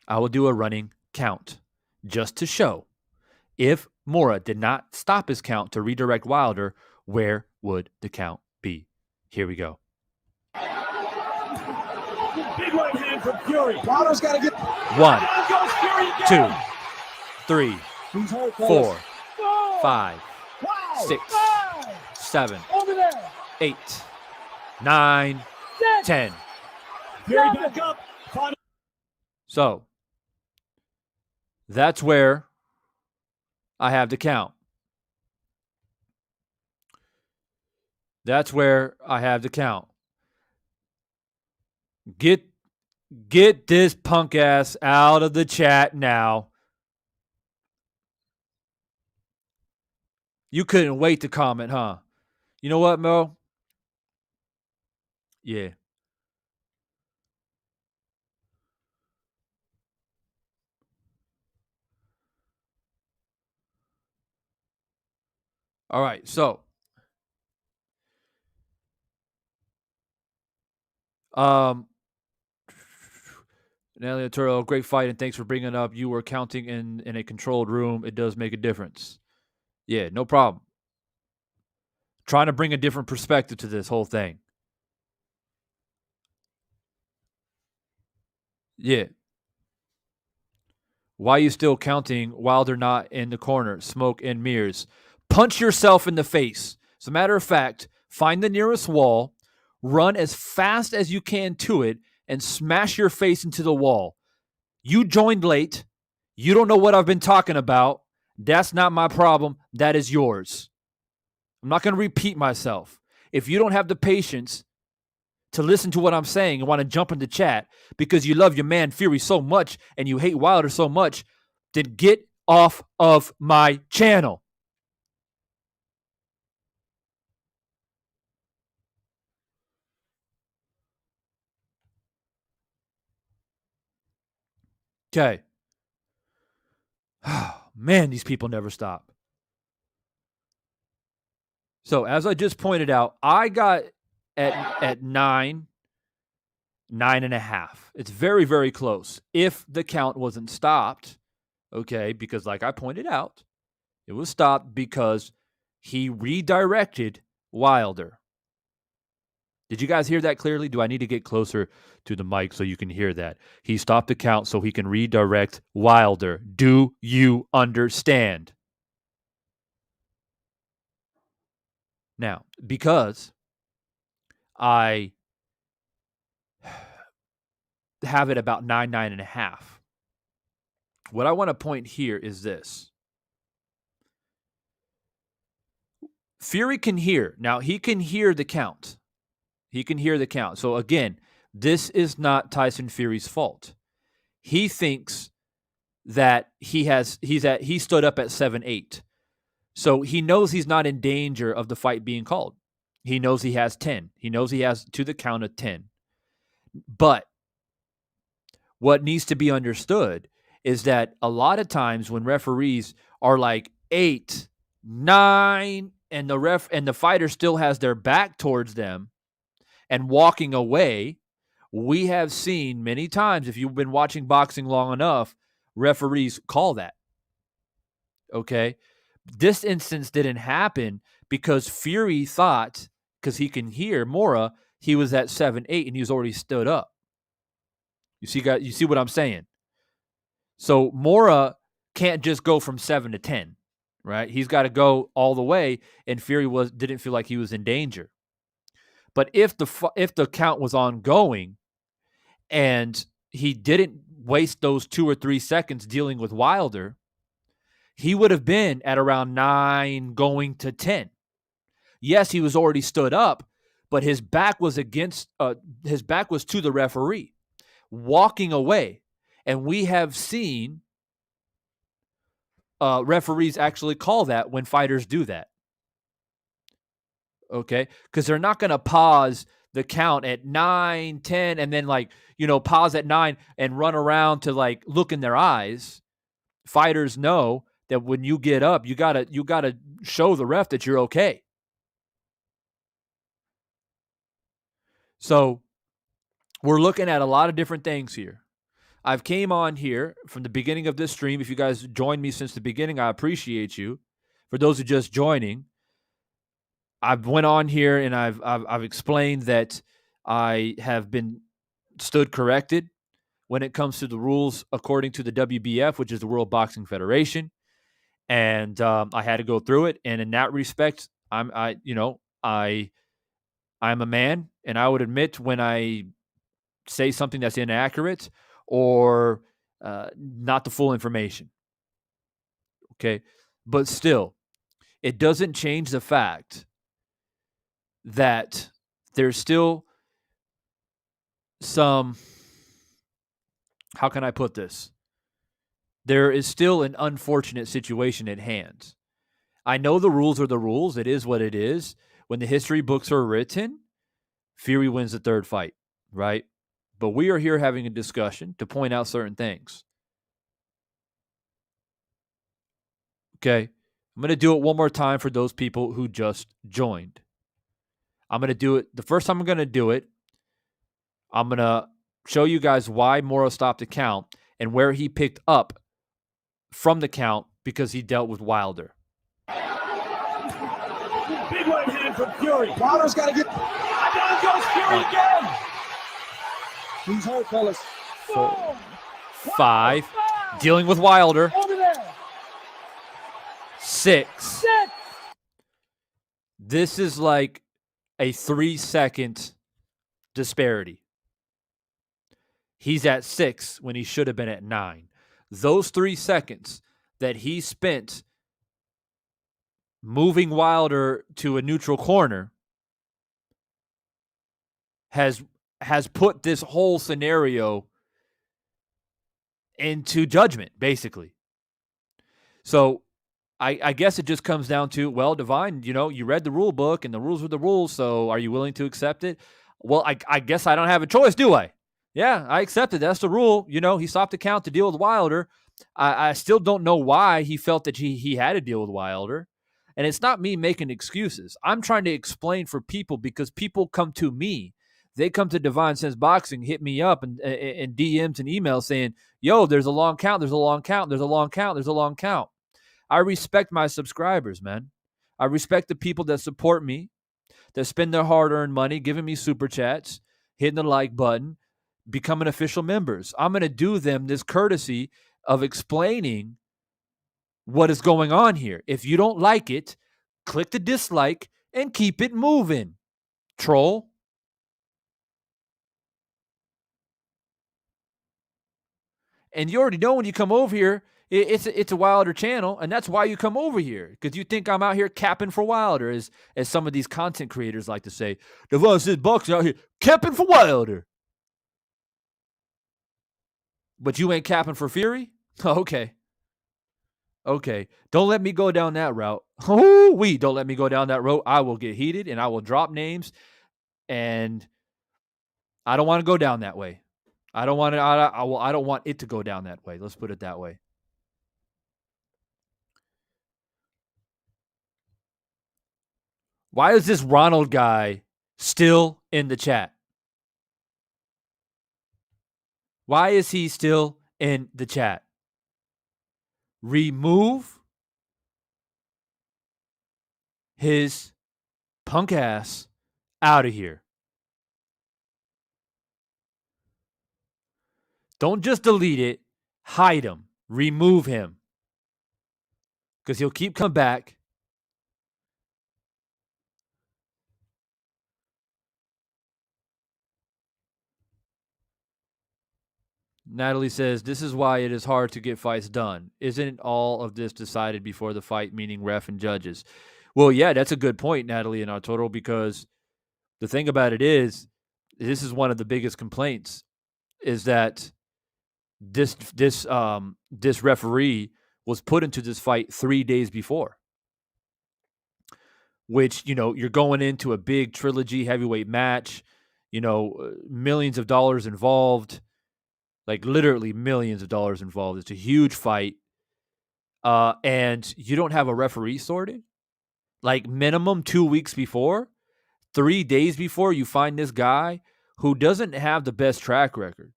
I will do a running count just to show if Mora did not stop his count to redirect Wilder, where would the count be? Here we go. Big right hand from Fury. Wilder's got to get 1, Down goes Fury 2, again. 3, He's hurt, 4, fellas. 5, Wow. 6, 7, Over there. 8, 9, 10. Fury back up. Final. So that's where I have the count. That's where I have the count. Get this punk ass out of the chat now. You couldn't wait to comment, huh? You know what, Mo? Yeah. All right, so Nelly Turo, great fight, and thanks for bringing up. You were counting in a controlled room. It does make a difference. Yeah, no problem. Trying to bring a different perspective to this whole thing. Yeah. Why you still counting while they're not in the corner? Smoke and mirrors. Punch yourself in the face. As a matter of fact, find the nearest wall, run as fast as you can to it, and smash your face into the wall. You joined late. You don't know what I've been talking about. That's not my problem. That is yours. I'm not going to repeat myself. If you don't have the patience to listen to what I'm saying and want to jump into chat because you love your man Fury so much and you hate Wilder so much, then get off of my channel. Okay. Man, these people never stop. So as I just pointed out, I got at 9.5. It's very, very close. If the count wasn't stopped, okay, because like I pointed out, it was stopped because he redirected Wilder. Did you guys hear that clearly? Do I need to get closer to the mic so you can hear that? He stopped the count so he can redirect Wilder. Do you understand? Now, because I have it about 9.5, what I want to point here is this. Fury can hear. Now, he can hear the count. He can hear the count. So again, this is not Tyson Fury's fault. He thinks that he stood up at 7-8. So he knows he's not in danger of the fight being called. He knows he has 10. He knows he has to the count of 10. But what needs to be understood is that a lot of times when referees are like 8, 9, and the fighter still has their back towards them and walking away, we have seen many times, if you've been watching boxing long enough, referees call that. Okay? This instance didn't happen because Fury thought, because he can hear Mora, he was at 7-8 and he was already stood up. You see what I'm saying? So Mora can't just go from 7 to 10, right? He's got to go all the way, and Fury didn't feel like he was in danger. But if the count was ongoing and he didn't waste those 2 or 3 seconds dealing with Wilder, he would have been at around 9 going to 10. Yes, he was already stood up, but his back was to the referee, walking away. And we have seen referees actually call that when fighters do that. Okay, because they're not going to pause the count at 9, 10, and then pause at 9 and run around to look in their eyes. Fighters know that when you get up, you gotta show the ref that you're okay. So we're looking at a lot of different things here. I've came on here from the beginning of this stream. If you guys joined me since the beginning, I appreciate you. For those who are just joining, I've went on here and I've explained that I have been stood corrected when it comes to the rules according to the WBF, which is the World Boxing Federation, and I had to go through it. And in that respect, I'm a man, and I would admit when I say something that's inaccurate or not the full information. Okay, but still, it doesn't change the fact that there's still some, how can I put this? There is still an unfortunate situation at hand. I know the rules are the rules. It is what it is. When the history books are written, Fury wins the third fight, right? But we are here having a discussion to point out certain things. Okay? I'm going to do it one more time for those people who just joined. I'm going to do it. The first time I'm going to do it, I'm going to show you guys why Morrow stopped the count and where he picked up from the count because he dealt with Wilder. Big right hand from Fury. Wilder's got to get. Down goes Fury again. He's hurt, fellas. 4, 5. Dealing with Wilder. Over there. 6. This is like a 3-second disparity. He's at 6 when he should have been at 9. Those 3 seconds that he spent moving Wilder to a neutral corner has put this whole scenario into judgment, basically. So I guess it just comes down to, well, Divine, you read the rule book and the rules were the rules, so are you willing to accept it? Well, I guess I don't have a choice, do I? Yeah, I accept it. That's the rule. He stopped the count to deal with Wilder. I still don't know why he felt that he had to deal with Wilder. And it's not me making excuses. I'm trying to explain for people because people come to me. They come to Divine Sense Boxing, hit me up and DMs and emails saying, yo, there's a long count, there's a long count, there's a long count, there's a long count. I respect my subscribers, man. I respect the people that support me, that spend their hard-earned money, giving me super chats, hitting the like button, becoming official members. I'm going to do them this courtesy of explaining what is going on here. If you don't like it, click the dislike and keep it moving, troll. And you already know when you come over here, it's a Wilder channel, and that's why you come over here, because you think I'm out here capping for Wilder, as some of these content creators like to say. Divine Sense Boxing out here capping for Wilder. But you ain't capping for Fury? Okay. Don't let me go down that route. Don't let me go down that road. I will get heated, and I will drop names, and I don't want to go down that way. I don't want it to go down that way. Let's put it that way. Why is this Ronald guy still in the chat? Why is he still in the chat? Remove his punk ass out of here. Don't just delete it. Hide him. Remove him. Because he'll keep coming back. Natalie says, this is why it is hard to get fights done. Isn't all of this decided before the fight, meaning ref and judges? Well, yeah, that's a good point, Natalie and Arturo, because the thing about it is, this is one of the biggest complaints is that this referee was put into this fight 3 days before, which you're going into a big trilogy heavyweight match, millions of dollars involved, like literally millions of dollars involved. It's a huge fight, and you don't have a referee sorted. Like minimum 2 weeks before, 3 days before, you find this guy who doesn't have the best track record.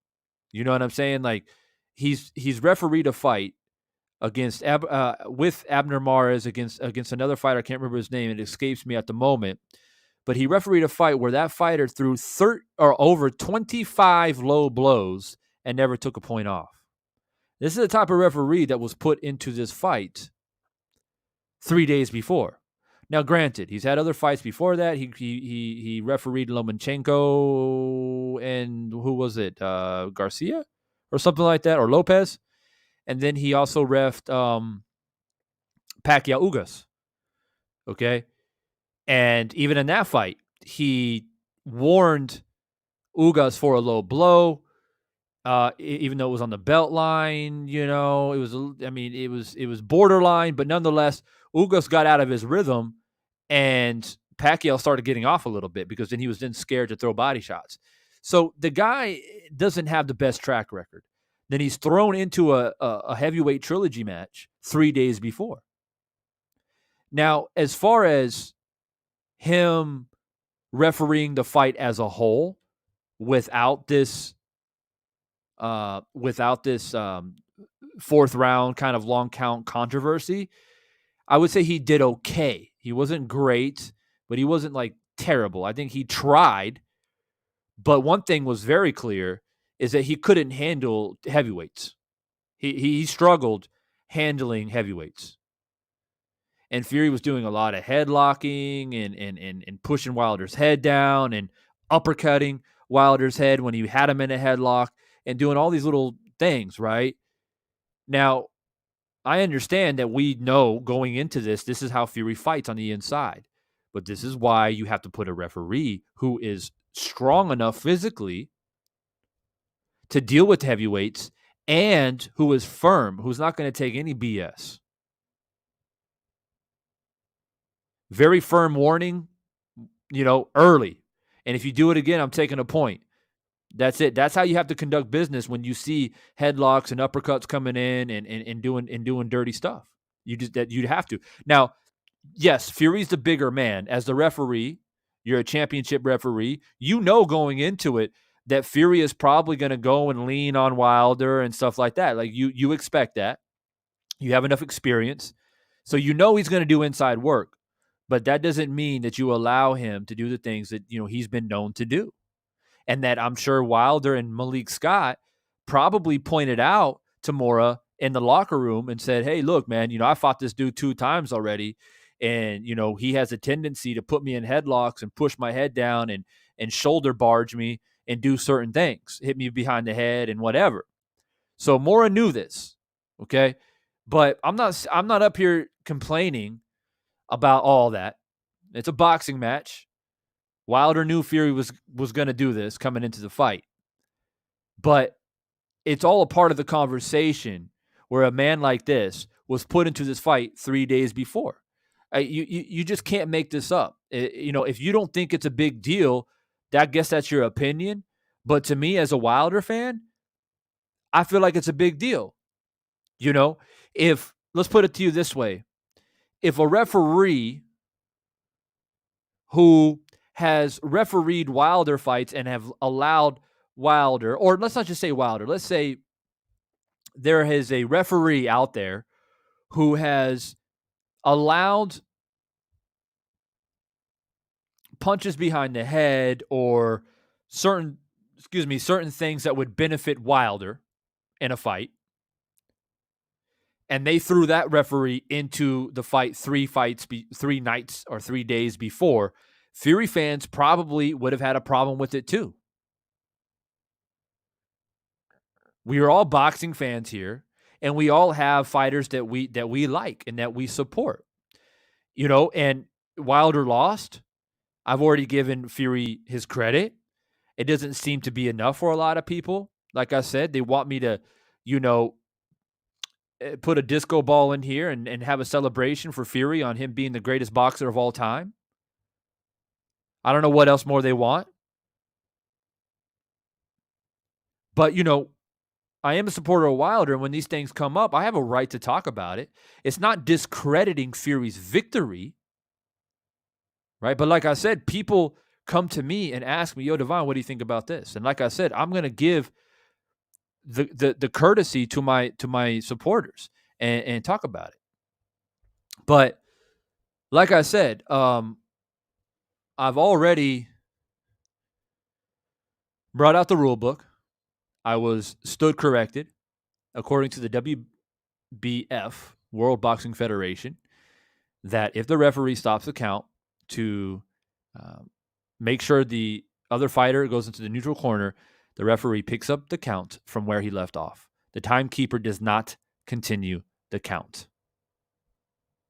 You know what I'm saying? Like he's refereed a fight against with Abner Mares against another fighter. I can't remember his name. It escapes me at the moment. But he refereed a fight where that fighter threw over 25 low blows and never took a point off. This is the type of referee that was put into this fight 3 days before. Now, granted, he's had other fights before that. He refereed Lomachenko and who was it? Garcia or something like that, or Lopez. And then he also refed Pacquiao Ugas. Okay. And even in that fight, he warned Ugas for a low blow, even though it was on the belt line. It was borderline, but nonetheless, Ugas got out of his rhythm, and Pacquiao started getting off a little bit because then he was scared to throw body shots. So the guy doesn't have the best track record. Then he's thrown into a heavyweight trilogy match 3 days before. Now, as far as him refereeing the fight as a whole without this fourth round kind of long count controversy, I would say he did okay. He wasn't great, but he wasn't like terrible. I think he tried, but one thing was very clear is that he couldn't handle heavyweights. He struggled handling heavyweights. And Fury was doing a lot of headlocking and pushing Wilder's head down and uppercutting Wilder's head when he had him in a headlock and doing all these little things, right? Now, I understand that we know going into this is how Fury fights on the inside. But this is why you have to put a referee who is strong enough physically to deal with heavyweights and who is firm, who's not going to take any BS. Very firm warning, early. And if you do it again, I'm taking a point. That's it. That's how you have to conduct business when you see headlocks and uppercuts coming in and doing dirty stuff. You'd have to. Now, yes, Fury's the bigger man. As the referee, you're a championship referee. Going into it that Fury is probably going to go and lean on Wilder and stuff like that. Like you expect that. You have enough experience. So he's going to do inside work. But that doesn't mean that you allow him to do the things that, he's been known to do. And that I'm sure Wilder and Malik Scott probably pointed out to Mora in the locker room and said, hey, look, man, I fought this dude 2 times already. And, he has a tendency to put me in headlocks and push my head down and shoulder barge me and do certain things, hit me behind the head and whatever. So Mora knew this, okay? But I'm not up here complaining about all that. It's a boxing match. Wilder knew Fury was going to do this coming into the fight. But it's all a part of the conversation where a man like this was put into this fight 3 days before. You just can't make this up. If you don't think it's a big deal, I guess that's your opinion. But to me, as a Wilder fan, I feel like it's a big deal. Let's put it to you this way. If a referee who has refereed Wilder fights and have allowed Wilder, or let's not just say Wilder, let's say there is a referee out there who has allowed punches behind the head or certain things that would benefit Wilder in a fight, and they threw that referee into the fight 3 nights or 3 days before, Fury fans probably would have had a problem with it too. We are all boxing fans here, and we all have fighters that we like and that we support. And Wilder lost. I've already given Fury his credit. It doesn't seem to be enough for a lot of people. Like I said, they want me to, you know, put a disco ball in here and have a celebration for Fury on him being the greatest boxer of all time. I don't know what else more they want. But, I am a supporter of Wilder, and when these things come up, I have a right to talk about it. It's not discrediting Fury's victory, right? But like I said, people come to me and ask me, "Yo, Devon, what do you think about this?" And like I said, I'm going to give the courtesy to my supporters and talk about it. But like I said, I've already brought out the rule book. I was stood corrected according to the WBF, World Boxing Federation, that if the referee stops the count to make sure the other fighter goes into the neutral corner, the referee picks up the count from where he left off. The timekeeper does not continue the count.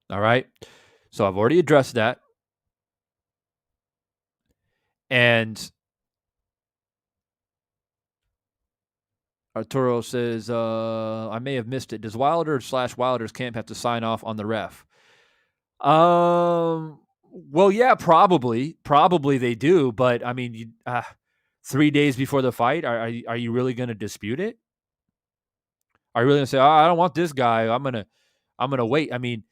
All right? So I've already addressed that. And Arturo says, I may have missed it. Does Wilder/Wilder's camp have to sign off on the ref? Well, yeah, probably they do. But I mean, 3 days before the fight, are you really going to dispute it? Are you really going to say, I don't want this guy. I'm gonna wait. I mean,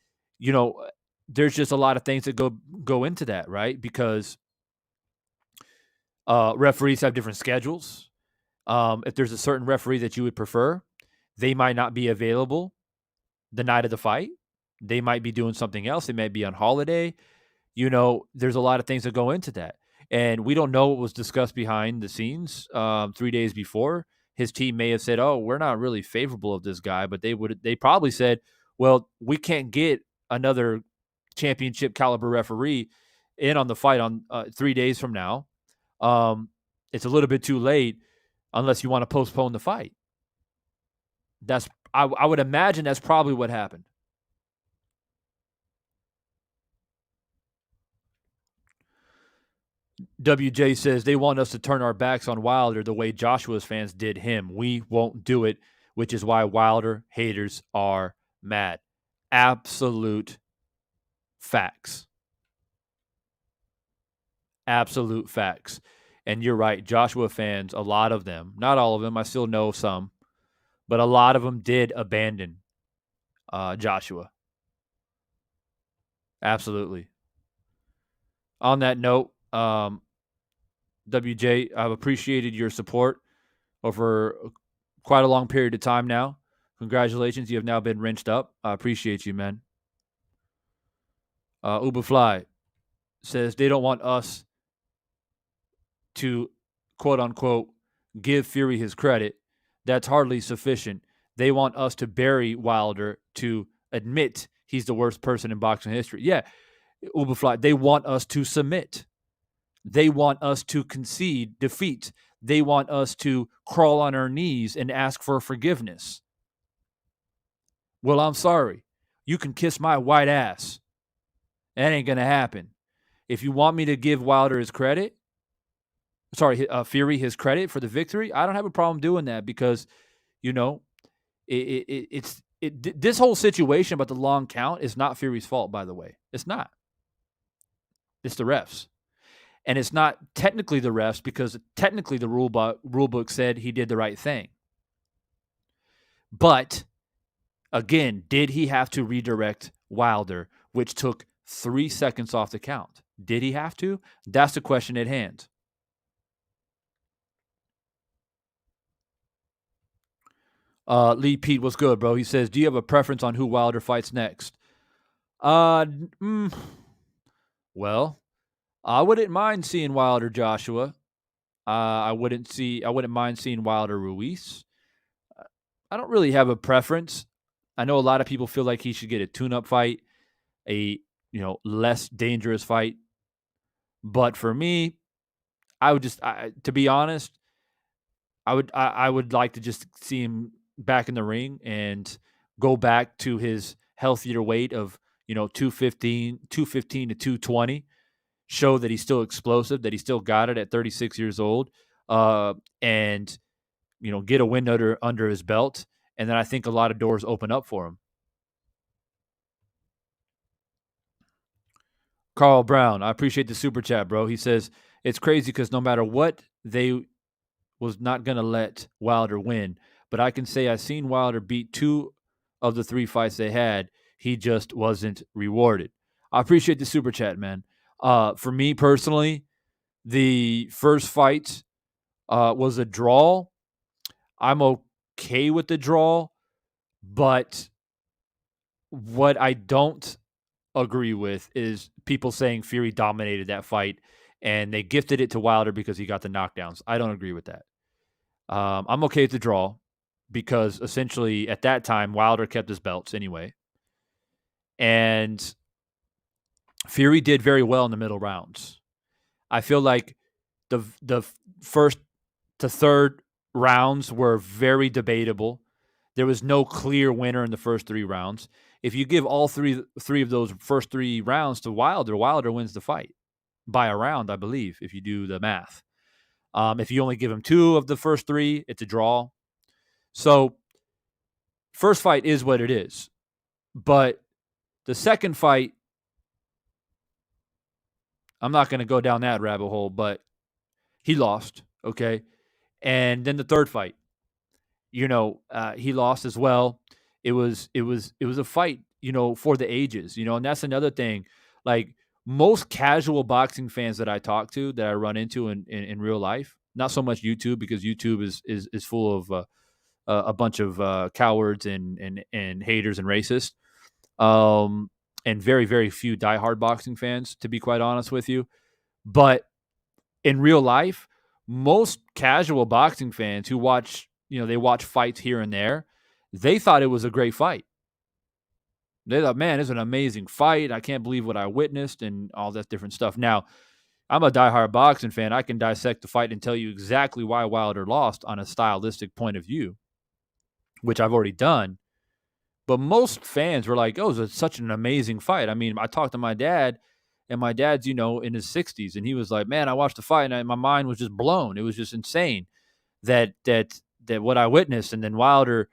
there's just a lot of things that go into that, right? Because referees have different schedules. If there's a certain referee that you would prefer, they might not be available the night of the fight. They might be doing something else. They might be on holiday. There's a lot of things that go into that. And we don't know what was discussed behind the scenes 3 days before. His team may have said, "Oh, we're not really favorable of this guy," but they probably said, "Well, we can't get another championship caliber referee in on the fight on 3 days from now. It's a little bit too late unless you want to postpone the fight." I would imagine that's probably what happened. WJ says they want us to turn our backs on Wilder the way Joshua's fans did him. We won't do it, which is why Wilder haters are mad. Absolute facts. Absolute facts. And you're right, Joshua fans, a lot of them, not all of them, I still know some, but a lot of them did abandon Joshua. Absolutely. On that note, WJ, I've appreciated your support over quite a long period of time now. Congratulations, you have now been rinsed up. I appreciate you, man. Uberfly says they don't want us to, quote unquote, give Fury his credit. That's hardly sufficient. They want us to bury Wilder to admit he's the worst person in boxing history. Yeah, Uberfly, they want us to submit. They want us to concede defeat. They want us to crawl on our knees and ask for forgiveness. Well, I'm sorry. You can kiss my white ass. That ain't going to happen. If you want me to give Wilder his credit, Fury his credit for the victory, I don't have a problem doing that because, this whole situation about the long count is not Fury's fault, by the way. It's not. It's the refs. And it's not technically the refs because technically the rule book said he did the right thing. But, again, did he have to redirect Wilder, which took 3 seconds off the count? Did he have to? That's the question at hand. Lee Pete, what's good, bro? He says, do you have a preference on who Wilder fights next? Well, I wouldn't mind seeing Wilder Joshua. I wouldn't mind seeing Wilder Ruiz. I don't really have a preference. I know a lot of people feel like he should get a tune-up fight, a less dangerous fight. But for me, to be honest, I would like to just see him back in the ring and go back to his healthier weight of 215 to 220, show that he's still explosive, that he still got it at 36 years old, and get a win under his belt, and then I think a lot of doors open up for him. Carl Brown, I appreciate the super chat, bro. He says it's crazy because no matter what, they was not gonna let Wilder win, but I can say I've seen Wilder beat 2 of the 3 fights they had. He just wasn't rewarded. I appreciate the super chat, man. For me personally, the first fight was a draw. I'm okay with the draw, but what I don't agree with is people saying Fury dominated that fight and they gifted it to Wilder because he got the knockdowns. I don't agree with that. I'm okay with the draw because essentially at that time Wilder kept his belts anyway, and Fury did very well in the middle rounds. I feel like the first to third rounds were very debatable. There was no clear winner in the first 3 rounds. If you give all three of those first 3 rounds to Wilder, Wilder wins the fight by a round, I believe, if you do the math. If you only give him 2 of the first 3, it's a draw. So first fight is what it is. But the second fight, I'm not going to go down that rabbit hole, but he lost, okay? And then the third fight, he lost as well. It was a fight, for the ages, and that's another thing. Like most casual boxing fans that I talk to, that I run into in real life, not so much YouTube, because YouTube is full of a bunch of cowards and haters and racists, and very, very few diehard boxing fans, to be quite honest with you. But in real life, most casual boxing fans who watch, they watch fights here and there, they thought it was a great fight. They thought, man, it's an amazing fight. I can't believe what I witnessed and all that different stuff. Now, I'm a diehard boxing fan. I can dissect the fight and tell you exactly why Wilder lost on a stylistic point of view, which I've already done. But most fans were like, oh, it was such an amazing fight. I mean, I talked to my dad, and my dad's, in his 60s, and he was like, man, I watched the fight, and my mind was just blown. It was just insane that what I witnessed. And then Wilder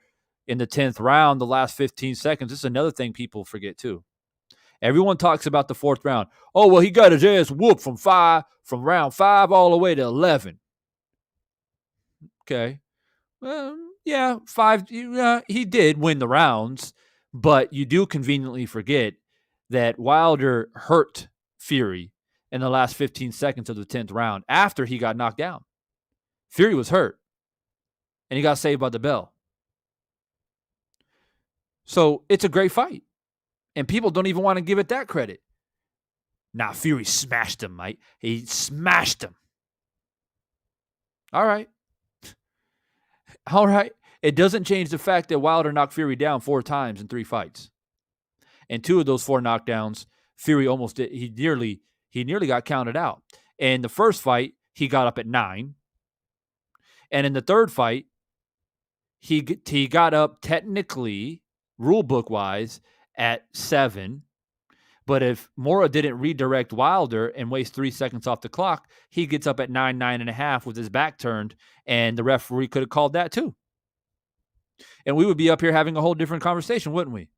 in the 10th round, the last 15 seconds, this is another thing people forget too. Everyone talks about the 4th round. Oh, well, he got his ass whooped from round 5 all the way to 11. Okay. Yeah, 5. He did win the rounds, but you do conveniently forget that Wilder hurt Fury in the last 15 seconds of the 10th round after he got knocked down. Fury was hurt, and he got saved by the bell. So it's a great fight, and people don't even want to give it that credit. Nah, Fury smashed him, mate. He smashed him. All right. All right. It doesn't change the fact that Wilder knocked Fury down 4 times in 3 fights. And 2 of those 4 knockdowns, Fury almost did. He nearly got counted out. In the first fight, he got up at 9. And in the third fight, he got up technically, rulebook wise, at 7. But if Mora didn't redirect Wilder and waste 3 seconds off the clock, he gets up at 9.5 with his back turned, and the referee could have called that too. And we would be up here having a whole different conversation, wouldn't we?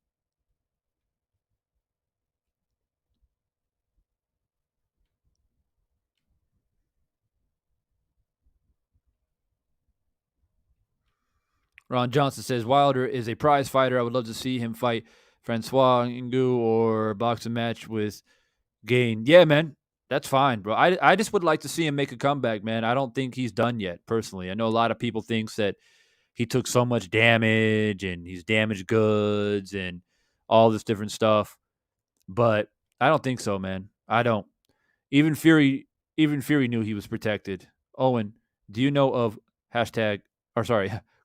Ron Johnson says, Wilder is a prize fighter. I would love to see him fight Francois Ngannou or box a match with Gain. Yeah, man. That's fine, bro. I just would like to see him make a comeback, man. I don't think he's done yet, personally. I know a lot of people think that he took so much damage and he's damaged goods and all this different stuff. But I don't think so, man. I don't. Even Fury knew he was protected. Owen, do you know of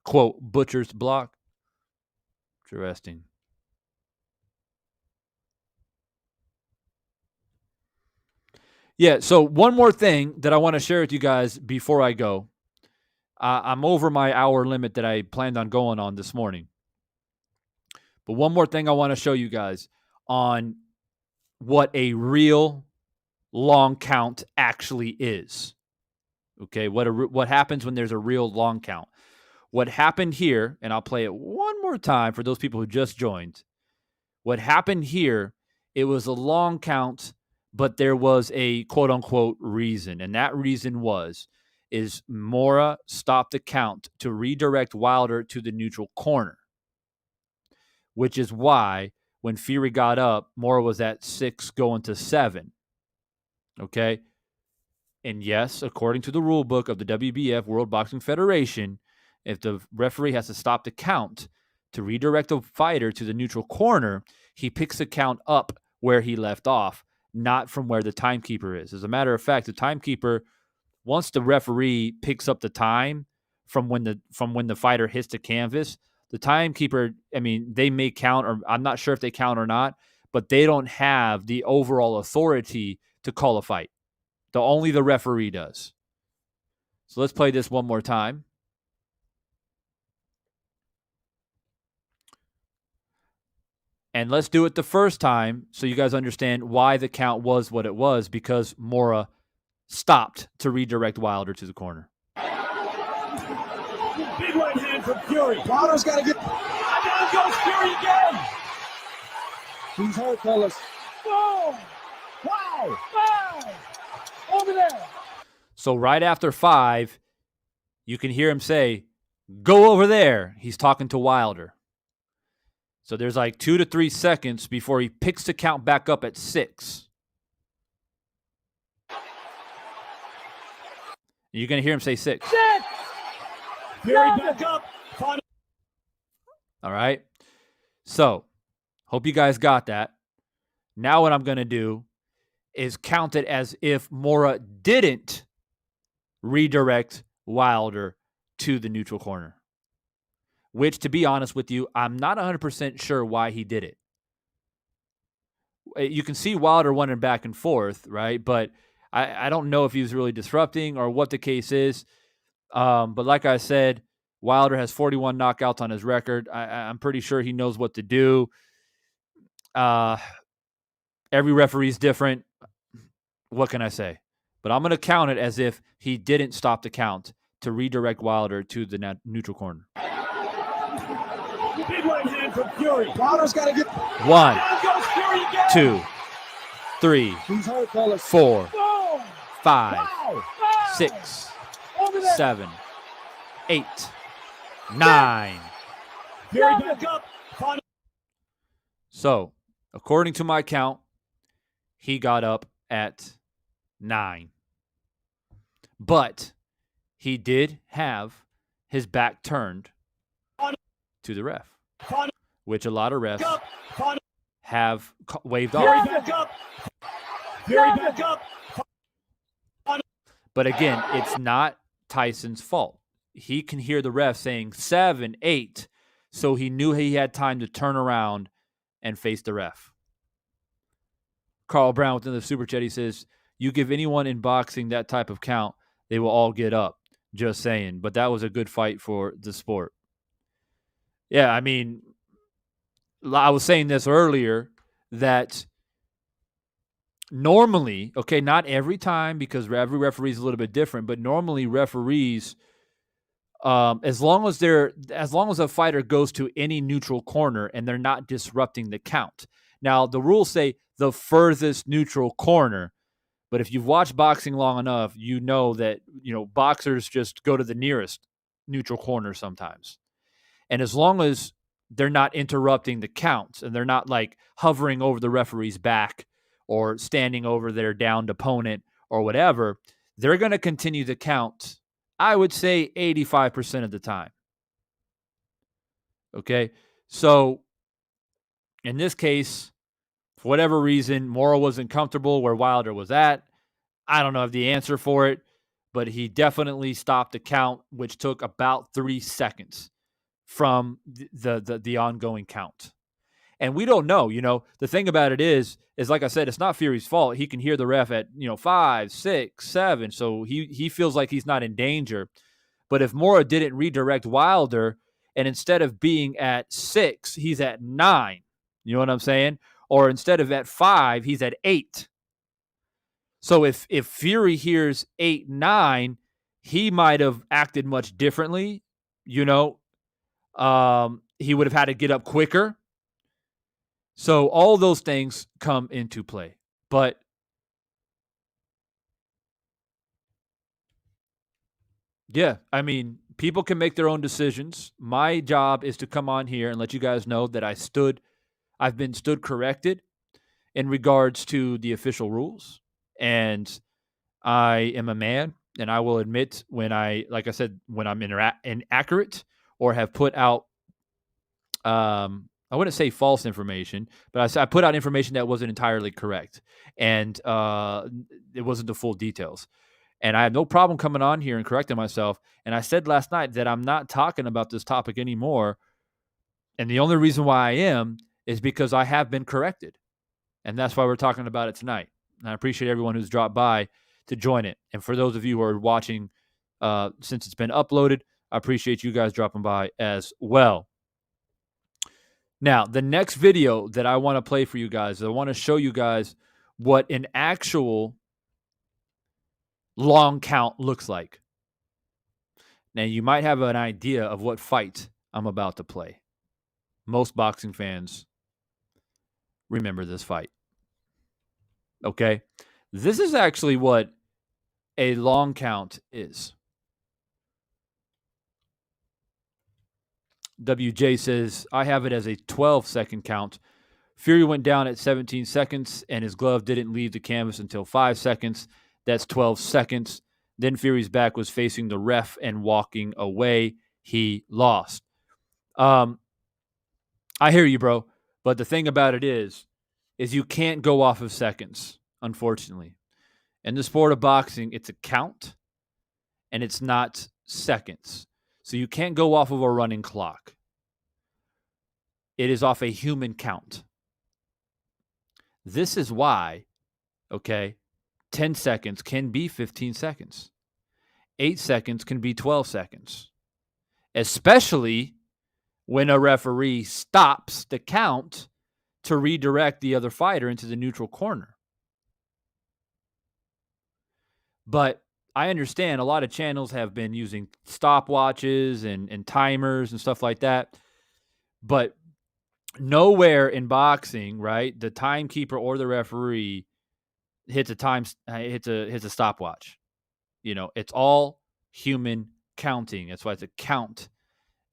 quote, butcher's block? Interesting. Yeah, so one more thing that I want to share with you guys before I go. I'm over my hour limit that I planned on going on this morning. But one more thing I want to show you guys. On what a real long count actually is. Okay, what happens when there's a real long count? What happened here, and I'll play it one more time for those people who just joined. What happened here, it was a long count, but there was a quote-unquote reason, and that reason is Mora stopped the count to redirect Wilder to the neutral corner, which is why when Fury got up, Mora was at 6 going to 7. Okay? And yes, according to the rule book of the WBF, World Boxing Federation, if the referee has to stop the count to redirect the fighter to the neutral corner, he picks the count up where he left off, not from where the timekeeper is. As a matter of fact, the timekeeper, once the referee picks up the time from when the fighter hits the canvas, the timekeeper, they may count, or I'm not sure if they count or not, but they don't have the overall authority to call a fight. Only the referee does. So let's play this one more time. And let's do it the first time so you guys understand why the count was what it was, because Mora stopped to redirect Wilder to the corner. Big right hand from Fury. Wilder's got to get... Down goes Fury again. He's hurt, fellas. Boom! Wow! Wow! Over there. So right after 5, you can hear him say, "Go over there." He's talking to Wilder. So there's like 2 to 3 seconds before he picks the count back up at 6. You're going to hear him say 6. 6! Fury back up. All right. So, hope you guys got that. Now what I'm going to do is count it as if Mora didn't redirect Wilder to the neutral corner. Which, to be honest with you, I'm not 100% sure why he did it. You can see Wilder running back and forth, right? But I don't know if he was really disrupting or what the case is. But like I said, Wilder has 41 knockouts on his record. I'm pretty sure he knows what to do. Every referee is different. What can I say? But I'm going to count it as if he didn't stop the count to redirect Wilder to the neutral corner. Big right hand from Fury. Wilder's got to get... 1, 2, 3, 4, 5, 6, 7, 8, 9. Fury back up. So, according to my count, he got up at 9. But he did have his back turned to the ref, which a lot of refs have waved off. But again, it's not Tyson's fault. He can hear the ref saying 7, 8, so he knew he had time to turn around and face the ref. Carl Brown within the Super Chat, he says, "You give anyone in boxing that type of count, they will all get up." Just saying. But that was a good fight for the sport. Yeah, I was saying this earlier, that normally, okay, not every time, because every referee is a little bit different, but normally referees, as long as a fighter goes to any neutral corner and they're not disrupting the count. Now, the rules say the furthest neutral corner, but if you've watched boxing long enough, you know that, boxers just go to the nearest neutral corner sometimes. And as long as they're not interrupting the counts and they're not like hovering over the referee's back or standing over their downed opponent or whatever, they're going to continue to count, I would say 85% of the time. Okay? So in this case, for whatever reason, Mora wasn't comfortable where Wilder was at. I don't know the answer for it, but he definitely stopped the count, which took about 3 seconds from the ongoing count. And we don't know, the thing about it is like I said, it's not Fury's fault. He can hear the ref at, 5, 6, 7. So he feels like he's not in danger. But if Mora didn't redirect Wilder, and instead of being at 6, he's at 9, you know what I'm saying? or instead of at 5, he's at 8. So if Fury hears 8-9, he might have acted much differently. You know, he would have had to get up quicker. So all those things come into play. But yeah, I mean, people can make their own decisions. My job is to come on here and let you guys know that I've been stood corrected in regards to the official rules. And I am a man, and I will admit when like I said, when I'm inaccurate or have put out, I wouldn't say false information, but I put out information that wasn't entirely correct, and it wasn't the full details. And I have no problem coming on here and correcting myself. And I said last night that I'm not talking about this topic anymore. And the only reason why I am is because I have been corrected. And that's why we're talking about it tonight. And I appreciate everyone who's dropped by to join it. And for those of you who are watching since it's been uploaded, I appreciate you guys dropping by as well. Now, the next video that I want to play for you guys, I want to show you guys what an actual long count looks like. Now, you might have an idea of what fight I'm about to play. Most boxing fans remember this fight. Okay? This is actually what a long count is. WJ says, I have it as a 12-second count. Fury went down at 17 seconds, and his glove didn't leave the canvas until 5 seconds. That's 12 seconds. Then Fury's back was facing the ref and walking away. He lost. I hear you, bro. But the thing about it is you can't go off of seconds, unfortunately. In the sport of boxing, it's a count, and it's not seconds. So you can't go off of a running clock. It is off a human count. This is why, 10 seconds can be 15 seconds. 8 seconds can be 12 seconds. Especially when a referee stops the count to redirect the other fighter into the neutral corner. But I understand a lot of channels have been using stopwatches and timers and stuff like that. But nowhere in boxing, right, the timekeeper or the referee hits a stopwatch. It's all human counting. That's why it's a count,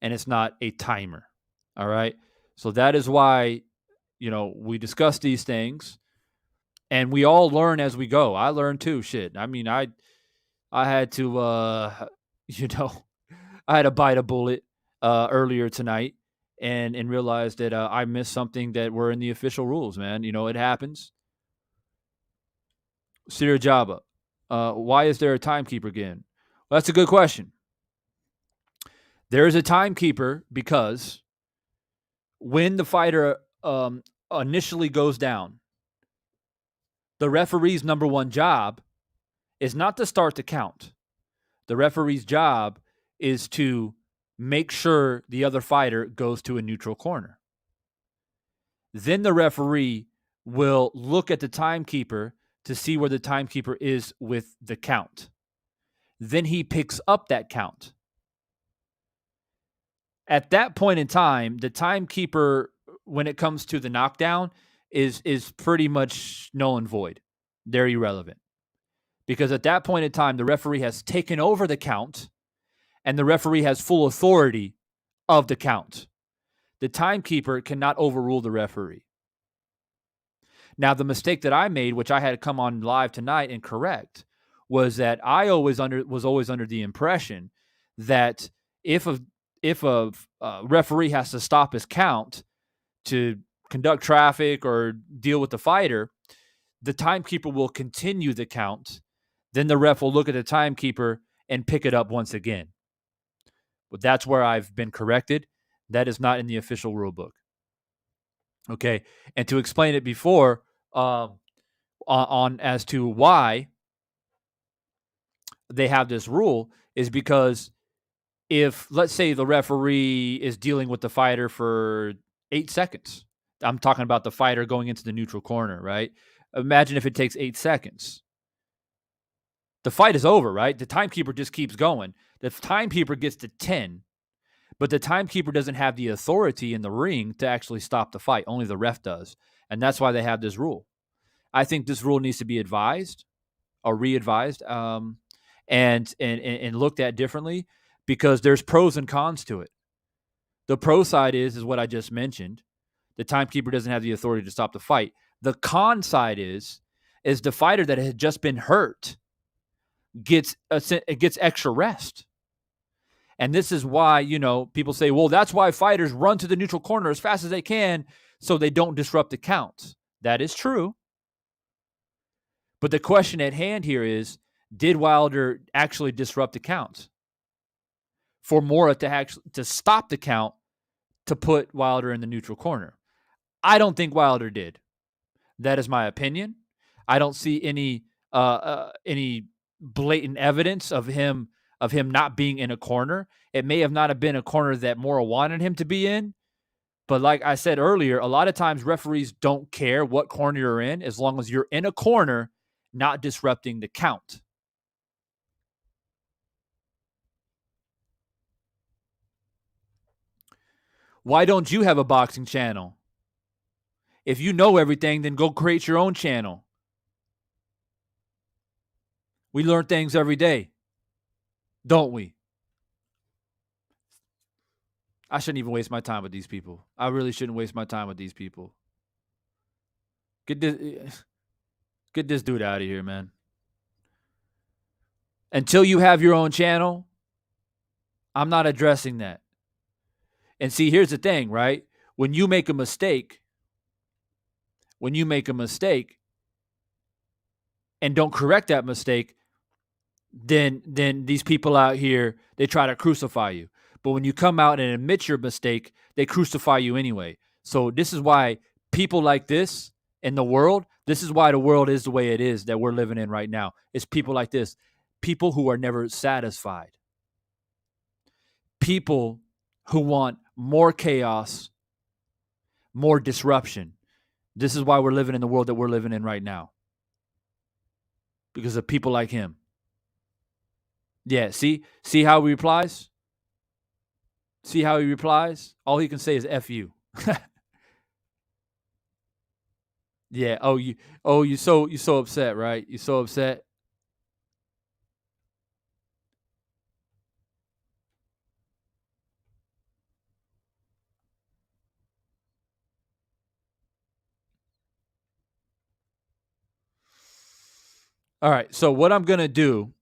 and it's not a timer. All right. So that is why, we discuss these things, and we all learn as we go. I learned too. Shit. I mean, I had to, I had to bite a bullet earlier tonight and realized that I missed something that were in the official rules, man. It happens. Sir Jabba, why is there a timekeeper again? Well, that's a good question. There is a timekeeper because when the fighter initially goes down, the referee's number one job is not to start the count. The referee's job is to make sure the other fighter goes to a neutral corner. Then the referee will look at the timekeeper to see where the timekeeper is with the count. Then he picks up that count. At that point in time, the timekeeper, when it comes to the knockdown, is pretty much null and void. They're irrelevant. Because at that point in time, the referee has taken over the count, and the referee has full authority of the count. The timekeeper cannot overrule the referee. Now, the mistake that I made, which I had to come on live tonight and correct, was that I was always under the impression that if a referee has to stop his count to conduct traffic or deal with the fighter, the timekeeper will continue the count. Then the ref will look at the timekeeper and pick it up once again. But that's where I've been corrected. That is not in the official rule book. Okay, and to explain it before, on as to why they have this rule is because if, let's say, the referee is dealing with the fighter for 8 seconds, I'm talking about the fighter going into the neutral corner, right? Imagine if it takes 8 seconds. The fight is over, right? The timekeeper just keeps going. The timekeeper gets to 10, but the timekeeper doesn't have the authority in the ring to actually stop the fight. Only the ref does. And that's why they have this rule. I think this rule needs to be advised or re-advised and looked at differently because there's pros and cons to it. The pro side is what I just mentioned. The timekeeper doesn't have the authority to stop the fight. The con side is the fighter that had just been hurt gets extra rest. And this is why, people say, well, that's why fighters run to the neutral corner as fast as they can so they don't disrupt the counts. That is true. But the question at hand here is, did Wilder actually disrupt the counts? For Mora to stop the count to put Wilder in the neutral corner. I don't think Wilder did. That is my opinion. I don't see any blatant evidence of him not being in a corner. It may have not have been a corner that Mora wanted him to be in, but like I said earlier, a lot of times referees don't care what corner you're in as long as you're in a corner, not disrupting the count. Why don't you have a boxing channel? If you know everything, then go create your own channel. We learn things every day, don't we? I shouldn't even waste my time with these people. I really shouldn't waste my time with these people. Get this dude out of here, man. Until you have your own channel, I'm not addressing that. And see, here's the thing, right? When you make a mistake and don't correct that mistake, then these people out here, they try to crucify you. But when you come out and admit your mistake, they crucify you anyway. So this is why people like this in the world, this is why the world is the way it is that we're living in right now. It's people like this, people who are never satisfied, people who want more chaos, more disruption. This is why we're living in the world that we're living in right now. Because of people like him. Yeah, see how he replies? See how he replies? All he can say is F you. Yeah, you're so upset, right? You're so upset. All right, so what I'm going to do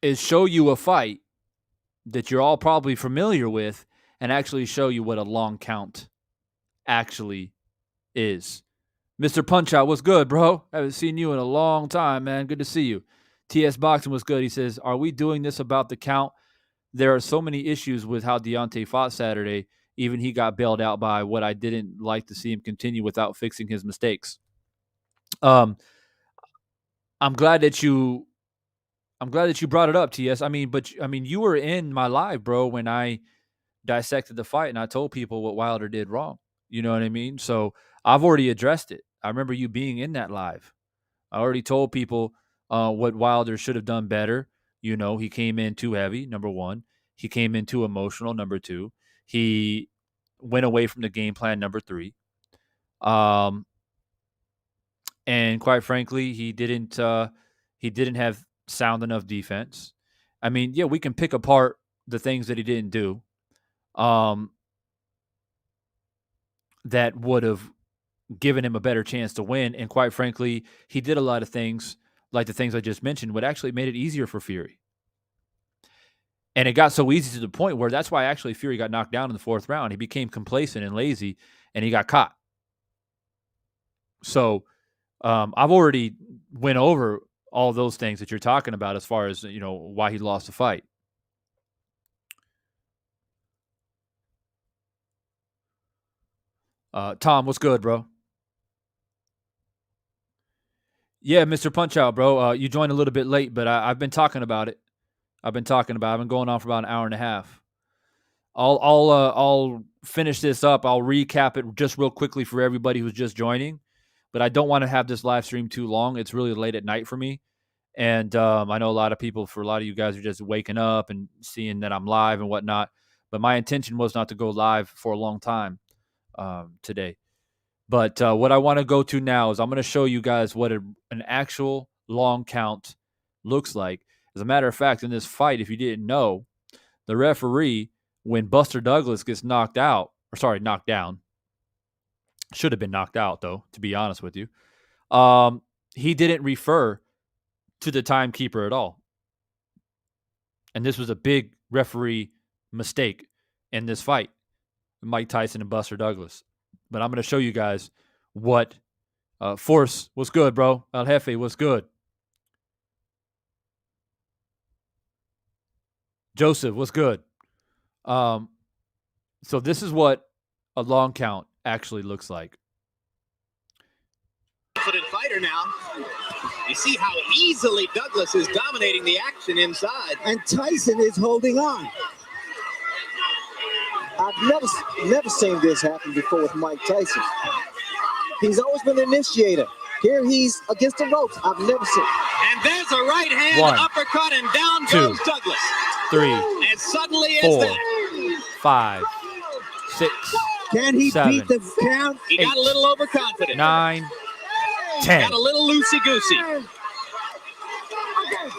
is show you a fight that you're all probably familiar with and actually show you what a long count actually is. Mr. Punch-Out, what's good, bro? I haven't seen you in a long time, man. Good to see you. TS Boxing was good. He says, are we doing this about the count? There are so many issues with how Deontay fought Saturday. Even he got bailed out by what I didn't like to see him continue without fixing his mistakes. I'm glad that you brought it up, TS. I mean, you were in my live, bro, when I dissected the fight and I told people what Wilder did wrong. You know what I mean? So I've already addressed it. I remember you being in that live. I already told people what Wilder should have done better. You know, he came in too heavy, number one. He came in too emotional, number two. He went away from the game plan, number three. And quite frankly, he didn't have sound enough defense. I mean, yeah, we can pick apart the things that he didn't do that would have given him a better chance to win. And quite frankly, he did a lot of things like the things I just mentioned, what actually made it easier for Fury. And it got so easy to the point where that's why actually Fury got knocked down in the fourth round. He became complacent and lazy, and he got caught. So I've already went over all those things that you're talking about as far as, why he lost the fight. Tom, what's good, bro? Yeah, Mr. Punch-Out, bro. You joined a little bit late, but I've been talking about it. I've been going on for about an hour and a half. I'll finish this up. I'll recap it just real quickly for everybody who's just joining, but I don't want to have this live stream too long. It's really late at night for me, and I know a lot of people. For a lot of you guys, are just waking up and seeing that I'm live and whatnot. But my intention was not to go live for a long time today. But what I want to go to now is I'm going to show you guys what an actual long count looks like. As a matter of fact, in this fight, if you didn't know, the referee, when Buster Douglas gets knocked down, should have been knocked out, though, to be honest with you, he didn't refer to the timekeeper at all. And this was a big referee mistake in this fight, Mike Tyson and Buster Douglas. But I'm going to show you guys what Force was good, bro. El Jefe was good. Joseph was good. So this is what a long count actually looks like. Confident fighter now. You see how easily Douglas is dominating the action inside. And Tyson is holding on. I've never seen this happen before with Mike Tyson. He's always been the initiator. Here he's against the ropes. I've never seen. And there's a right hand One, uppercut, and down two, goes Douglas. 3, And suddenly four, is that. 5, 6, Can he 7, beat the count? He got a little overconfident. 9, 10. Got a little loosey-goosey.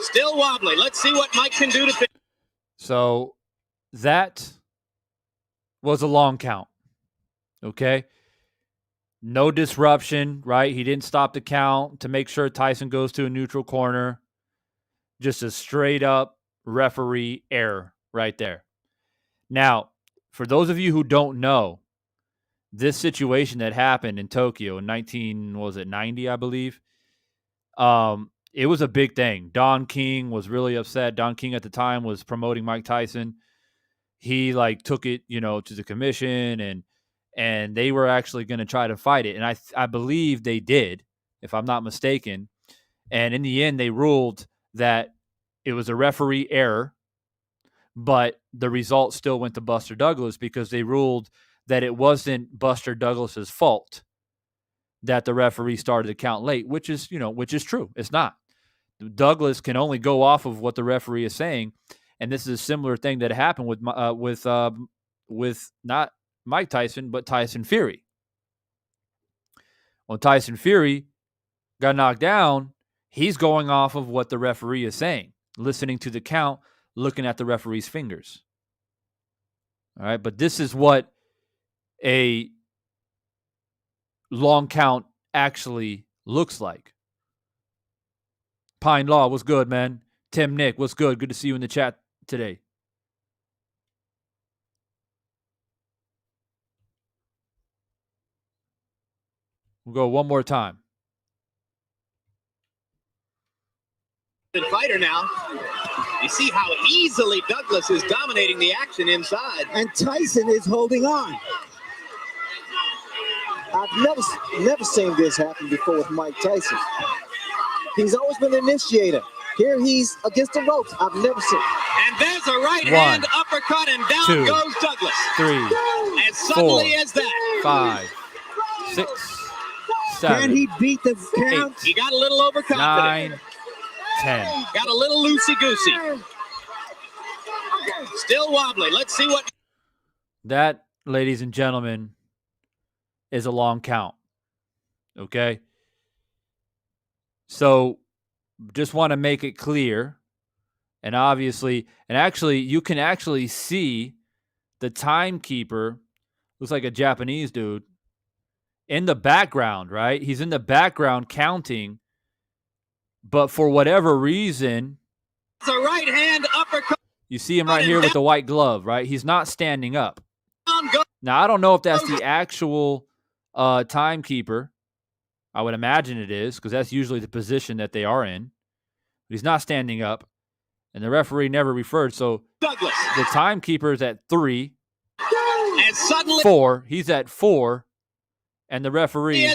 Still wobbly. Let's see what Mike can do to finish. So that was a long count. Okay. No disruption, right? He didn't stop the count to make sure Tyson goes to a neutral corner. Just a straight up referee error right there. Now, for those of you who don't know, this situation that happened in Tokyo in 90, I believe, it was a big thing. Don King was really upset. Don King at the time was promoting Mike Tyson. He took it, to the commission, and they were actually going to try to fight it. And I believe they did, if I'm not mistaken. And in the end, they ruled that it was a referee error, but the result still went to Buster Douglas because they ruled that it wasn't Buster Douglas's fault that the referee started the count late, which is true. It's not. Douglas can only go off of what the referee is saying, and this is a similar thing that happened with not Mike Tyson, but Tyson Fury. When Tyson Fury got knocked down, he's going off of what the referee is saying, listening to the count, looking at the referee's fingers. All right, but this is what a long count actually looks like. Pine Law, what's good, man? Tim Nick, what's good? Good to see you in the chat today. We'll go one more time. Fighter now. You see how easily Douglas is dominating the action inside. And Tyson is holding on. I've never seen this happen before with Mike Tyson. He's always been the initiator. Here he's against the ropes. I've never seen. And there's a right hand uppercut, and down 2, goes Douglas. 3, and suddenly 4, is that. 5, 6, 7. Can he beat the count? 8, he got a little overconfident. 9, 10. Got a little loosey-goosey. Still wobbly. Let's see what. That, ladies and gentlemen, is a long count. Okay? So, just want to make it clear. And obviously, you can actually see the timekeeper, looks like a Japanese dude, in the background, right? He's in the background counting. But for whatever reason, it's a right hand uppercut. You see him right here with the white glove, right? He's not standing up. Now, I don't know if that's the actual timekeeper. I would imagine it is, because that's usually the position that they are in. But he's not standing up, and the referee never referred. So Douglas. The timekeeper is at 3. And suddenly 4. He's at 4, and the referee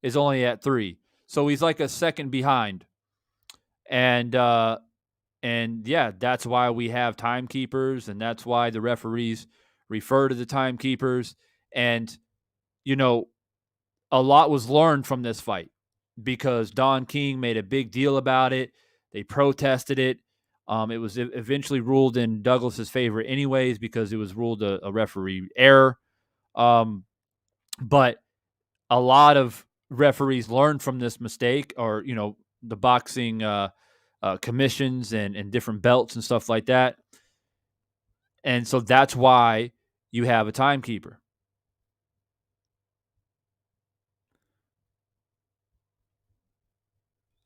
is only at 3. So he's like a second behind. And And yeah, that's why we have timekeepers, and that's why the referees refer to the timekeepers. And, you know, a lot was learned from this fight because Don King made a big deal about it. They protested it. It was eventually ruled in Douglas's favor, anyways, because it was ruled a referee error. But a lot of referees learned from this mistake, or the boxing commissions and different belts and stuff like that. And so that's why you have a timekeeper.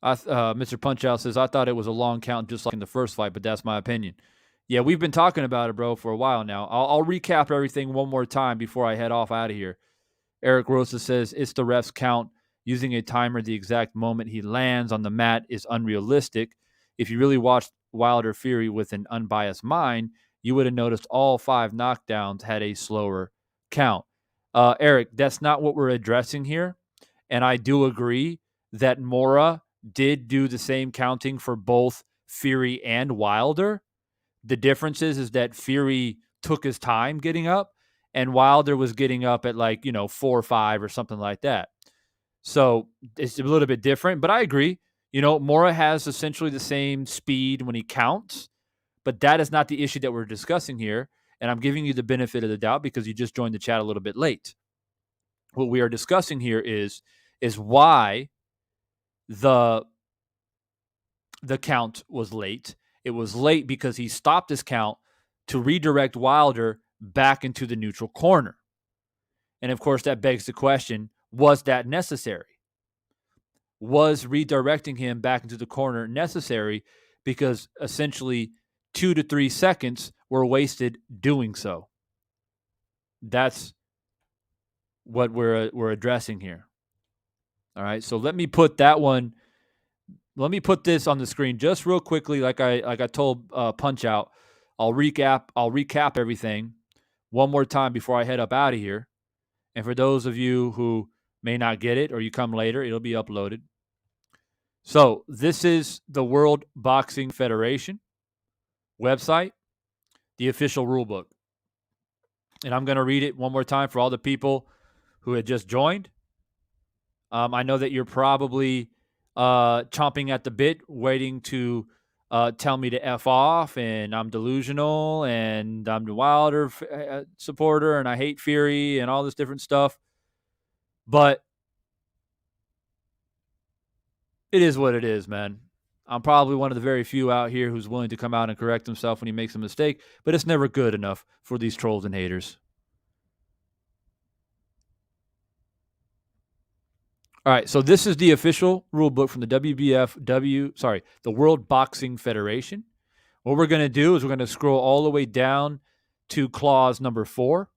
Mr. Punchout says, I thought it was a long count just like in the first fight, but that's my opinion. Yeah, we've been talking about it, bro, for a while now. I'll recap everything one more time before I head off out of here. Eric Rosa says, it's the ref's count. Using a timer the exact moment he lands on the mat is unrealistic. If you really watched Wilder Fury with an unbiased mind, you would have noticed all 5 knockdowns had a slower count. Eric, that's not what we're addressing here. And I do agree that Mora did do the same counting for both Fury and Wilder. The difference is that Fury took his time getting up, and Wilder was getting up at 4 or 5 or something like that. So it's a little bit different, but I agree. Mora has essentially the same speed when he counts, but that is not the issue that we're discussing here. And I'm giving you the benefit of the doubt because you just joined the chat a little bit late. What we are discussing here is why the count was late. It was late because he stopped his count to redirect Wilder back into the neutral corner. And of course, that begs the question, was that necessary? Was redirecting him back into the corner necessary? Because essentially 2 to 3 seconds were wasted doing so. That's what we're addressing here. All right, so let me put this on the screen just real quickly, like I told Punch Out. I'll recap everything one more time before I head up out of here. And for those of you who may not get it or you come later, it'll be uploaded. So this is the World Boxing Federation website, the official rulebook. And I'm going to read it one more time for all the people who had just joined. I know that you're probably chomping at the bit, waiting to tell me to F off, and I'm delusional, and I'm the Wilder supporter, and I hate Fury, and all this different stuff. But it is what it is, man. I'm probably one of the very few out here who's willing to come out and correct himself when he makes a mistake, but it's never good enough for these trolls and haters. All right, so this is the official rule book from the the World Boxing Federation. What we're going to do is we're going to scroll all the way down to clause number 4,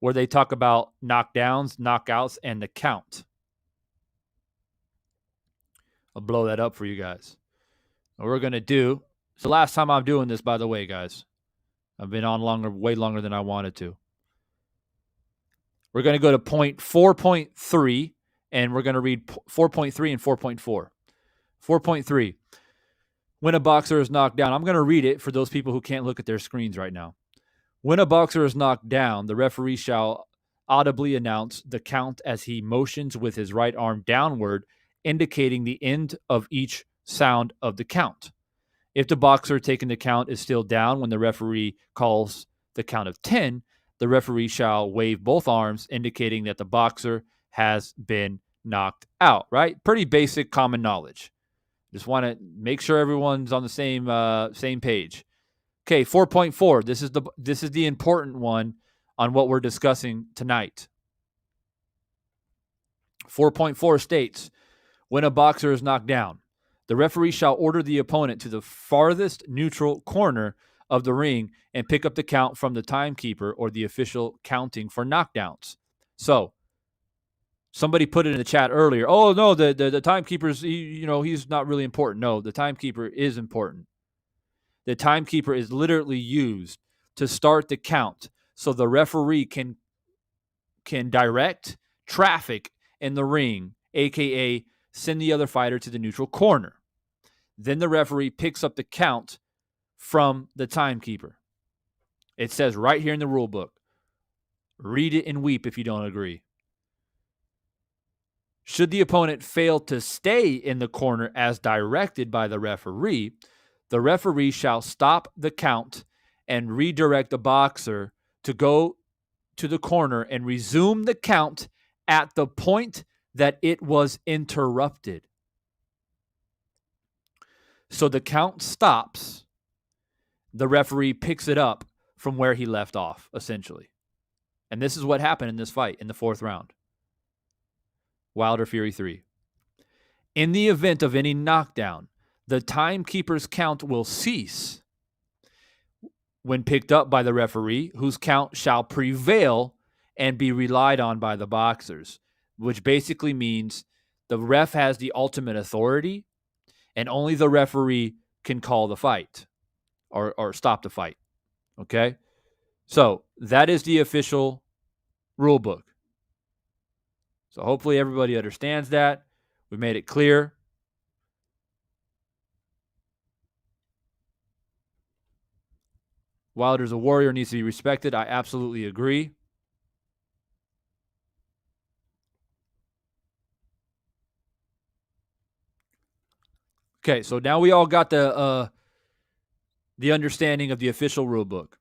where they talk about knockdowns, knockouts, and the count. I'll blow that up for you guys. What we're going to do, it's the last time I'm doing this, by the way, guys. I've been on way longer than I wanted to. We're going to go to point 4.3, and we're going to read 4.3 and 4.4. 4.3. When a boxer is knocked down, I'm going to read it for those people who can't look at their screens right now. When a boxer is knocked down, the referee shall audibly announce the count as he motions with his right arm downward, indicating the end of each sound of the count. If the boxer taking the count is still down when the referee calls the count of 10, the referee shall wave both arms, indicating that the boxer has been knocked out, right? Pretty basic common knowledge. Just want to make sure everyone's on the same page. Okay, 4.4. This is the important one on what we're discussing tonight. 4.4 states, when a boxer is knocked down, the referee shall order the opponent to the farthest neutral corner of the ring and pick up the count from the timekeeper or the official counting for knockdowns. So, somebody put it in the chat earlier. Oh no, the timekeeper's he's not really important. No, the timekeeper is important. The timekeeper is literally used to start the count, so the referee can direct traffic in the ring, aka send the other fighter to the neutral corner. Then the referee picks up the count from the timekeeper. It says right here in the rule book. Read it and weep if you don't agree. Should the opponent fail to stay in the corner as directed by the referee shall stop the count and redirect the boxer to go to the corner and resume the count at the point that it was interrupted. So the count stops. The referee picks it up from where he left off, essentially. And this is what happened in this fight in the 4th round. Wilder Fury 3. In the event of any knockdown, the timekeeper's count will cease when picked up by the referee, whose count shall prevail and be relied on by the boxers, which basically means the ref has the ultimate authority and only the referee can call the fight or stop the fight. Okay? So that is the official rule book. So hopefully everybody understands that. We made it clear. Wilder's a warrior, needs to be respected. I absolutely agree. Okay, so now we all got the understanding of the official rule book.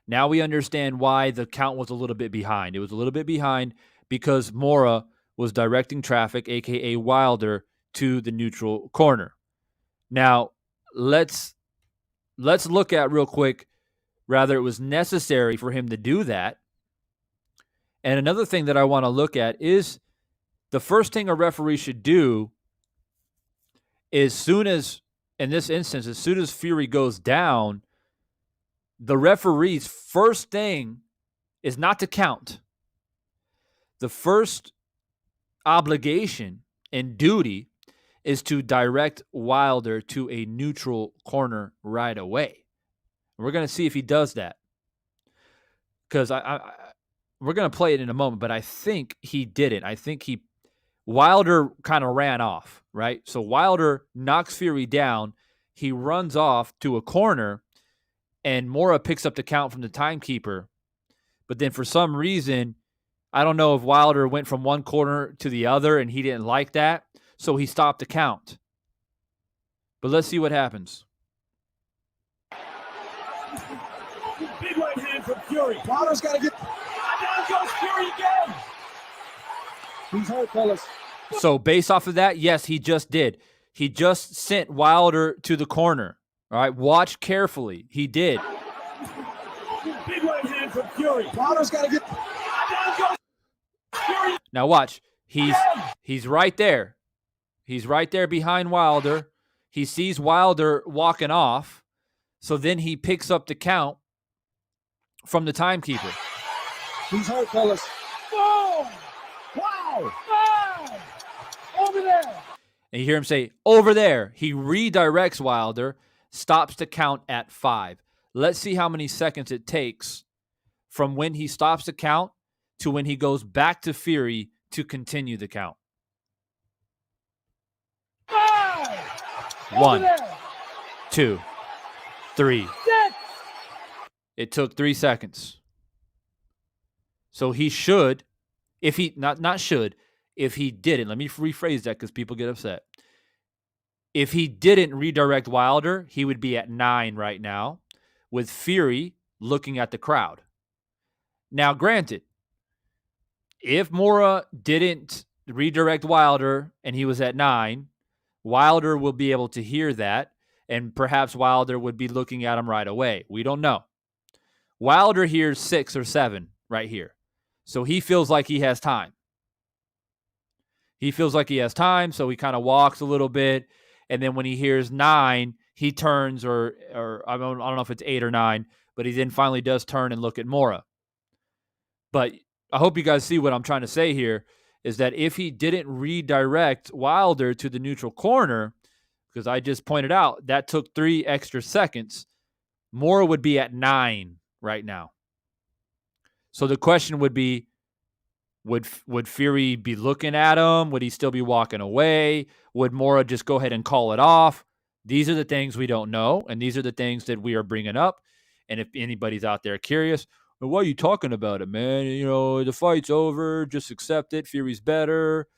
Now we understand why the count was a little bit behind. It was a little bit behind because Mora was directing traffic, a.k.a. Wilder, to the neutral corner. Now, let's look at real quick whether it was necessary for him to do that. And another thing that I want to look at is the first thing a referee should do is soon as, in this instance, as soon as Fury goes down, the referee's first thing is not to count. The first obligation and duty is to direct Wilder to a neutral corner right away. We're going to see if he does that. Because we're going to play it in a moment, but I think he didn't. I think Wilder kind of ran off, right? So Wilder knocks Fury down. He runs off to a corner, and Mora picks up the count from the timekeeper. But then for some reason, I don't know if Wilder went from one corner to the other and he didn't like that, so he stopped the count. But let's see what happens. Big right hand from Fury. Wilder's got to get... Down goes Fury again. He's hurt, fellas. So based off of that, yes, he just did. He just sent Wilder to the corner. All right, watch carefully. He did. Big right hand from Fury. Wilder's got to get... Down goes Fury. Now watch. He's right there. He's right there behind Wilder. He sees Wilder walking off. So then he picks up the count from the timekeeper. He's hurt, fellas. Boom! Wow! Wow! Over there! And you hear him say, over there. He redirects Wilder, stops the count at 5. Let's see how many seconds it takes from when he stops the count to when he goes back to Fury to continue the count. 1, 2, 3. It took 3 seconds. So he should, if he, not should, if he didn't, let me rephrase that because people get upset. If he didn't redirect Wilder, he would be at 9 right now with Fury looking at the crowd. Now, granted, if Mora didn't redirect Wilder and he was at 9, Wilder will be able to hear that, and perhaps Wilder would be looking at him right away. We don't know. Wilder hears 6 or 7 right here. So he feels like he has time. So he kind of walks a little bit, and then when he hears 9, he turns, or I don't know if it's 8 or 9, but he then finally does turn and look at Mora. But I hope you guys see what I'm trying to say here, is that if he didn't redirect Wilder to the neutral corner, because I just pointed out that took 3 extra seconds, Mora would be at 9 right now. So the question would be, would Fury be looking at him? Would he still be walking away? Would Mora just go ahead and call it off? These are the things we don't know, and these are the things that we are bringing up. And if anybody's out there curious, well, why are you talking about it, man? The fight's over. Just accept it. Fury's better,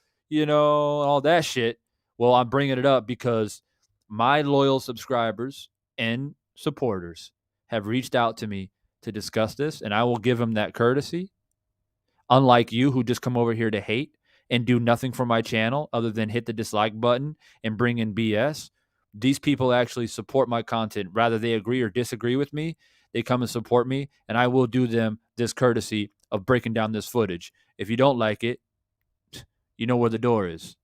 all that shit. Well, I'm bringing it up because my loyal subscribers and supporters have reached out to me to discuss this, and I will give them that courtesy. Unlike you, who just come over here to hate and do nothing for my channel other than hit the dislike button and bring in BS. These people actually support my content. Rather they agree or disagree with me, they come and support me, and I will do them this courtesy of breaking down this footage. If you don't like it, you know where the door is.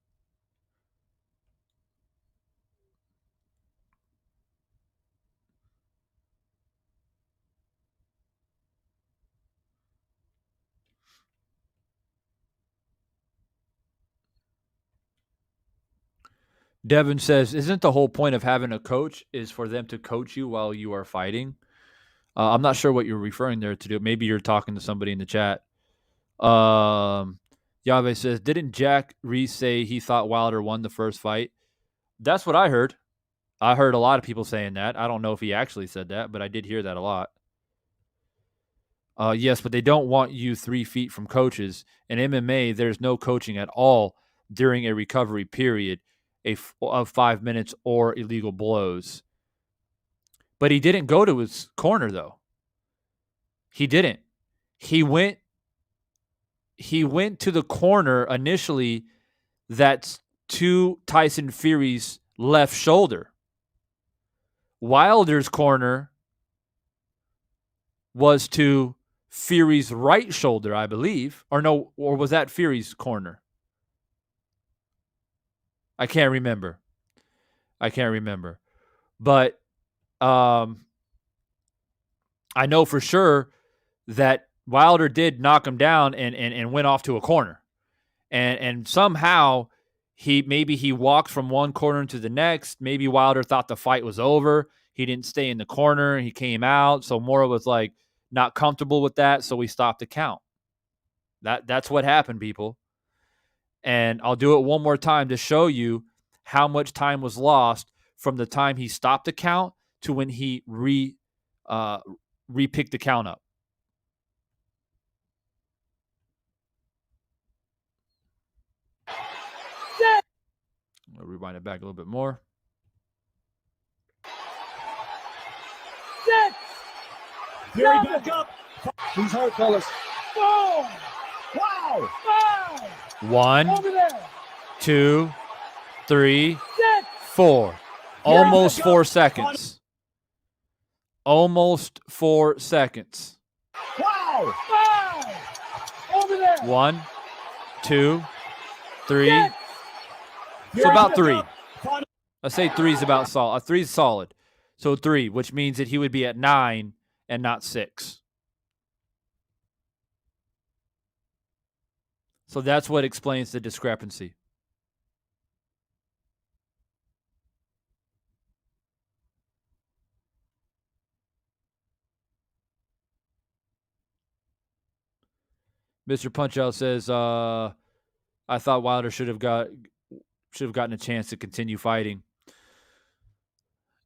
Devin says, isn't the whole point of having a coach is for them to coach you while you are fighting? I'm not sure what you're referring there to do. Maybe you're talking to somebody in the chat. Yahweh says, didn't Jack Reese say he thought Wilder won the first fight? That's what I heard. I heard a lot of people saying that. I don't know if he actually said that, but I did hear that a lot. Yes, but they don't want you 3 feet from coaches. In MMA, there's no coaching at all during a recovery period of 5 minutes or illegal blows. But he didn't go to his corner, though. He didn't. He went to the corner initially that's to Tyson Fury's left shoulder. Wilder's corner was to Fury's right shoulder, I believe. Or was that Fury's corner? I can't remember. But I know for sure that Wilder did knock him down and went off to a corner. And somehow he walked from one corner to the next. Maybe Wilder thought the fight was over. He didn't stay in the corner. He came out. So Mora was like not comfortable with that. So we stopped the count. That's what happened, people. And I'll do it one more time to show you how much time was lost from the time he stopped the count to when he re-picked the count up. I'll rewind it back a little bit more. 6. Fury back up. He's hurt, fellas. Boom. Wow. 5. 1, Over there. 2, 3, 6. 4. Almost 4 seconds. Almost 4 seconds. Wow. 5. Over there. 1, 2, 3. 6. It's about 3. Let's say 3 is about solid. 3 is solid. So 3, which means that he would be at 9 and not 6. So that's what explains the discrepancy. Mr. Punchout says, I thought Wilder should have gotten a chance to continue fighting.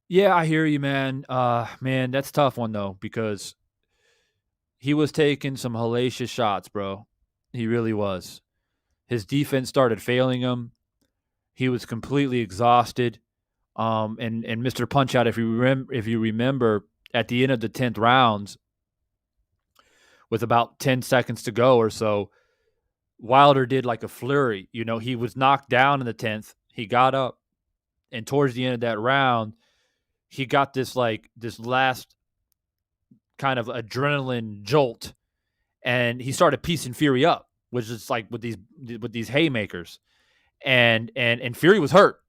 Yeah, I hear you, man. Man, that's a tough one, though, because he was taking some hellacious shots, bro. He really was. His defense started failing him. He was completely exhausted. And Mr. Punchout, if you remember, at the end of the 10th rounds, with about 10 seconds to go or so, Wilder did like a flurry. He was knocked down in the 10th. He got up, and towards the end of that round, he got this last kind of adrenaline jolt, and he started piecing Fury up, which is like with these haymakers, and Fury was hurt.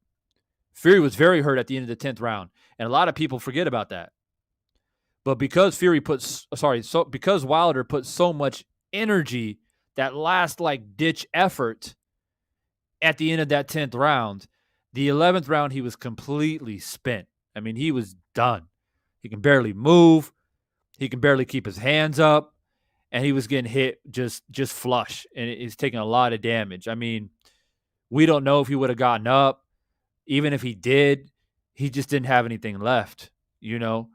Fury was very hurt at the end of the 10th round, and a lot of people forget about that. But because because Wilder put so much energy, that last ditch effort at the end of that 10th round, the 11th round he was completely spent. I mean, he was done. He can barely move. He can barely keep his hands up, and he was getting hit just flush, and it's taking a lot of damage. I mean, we don't know if he would have gotten up. Even if he did, he just didn't have anything left, you know.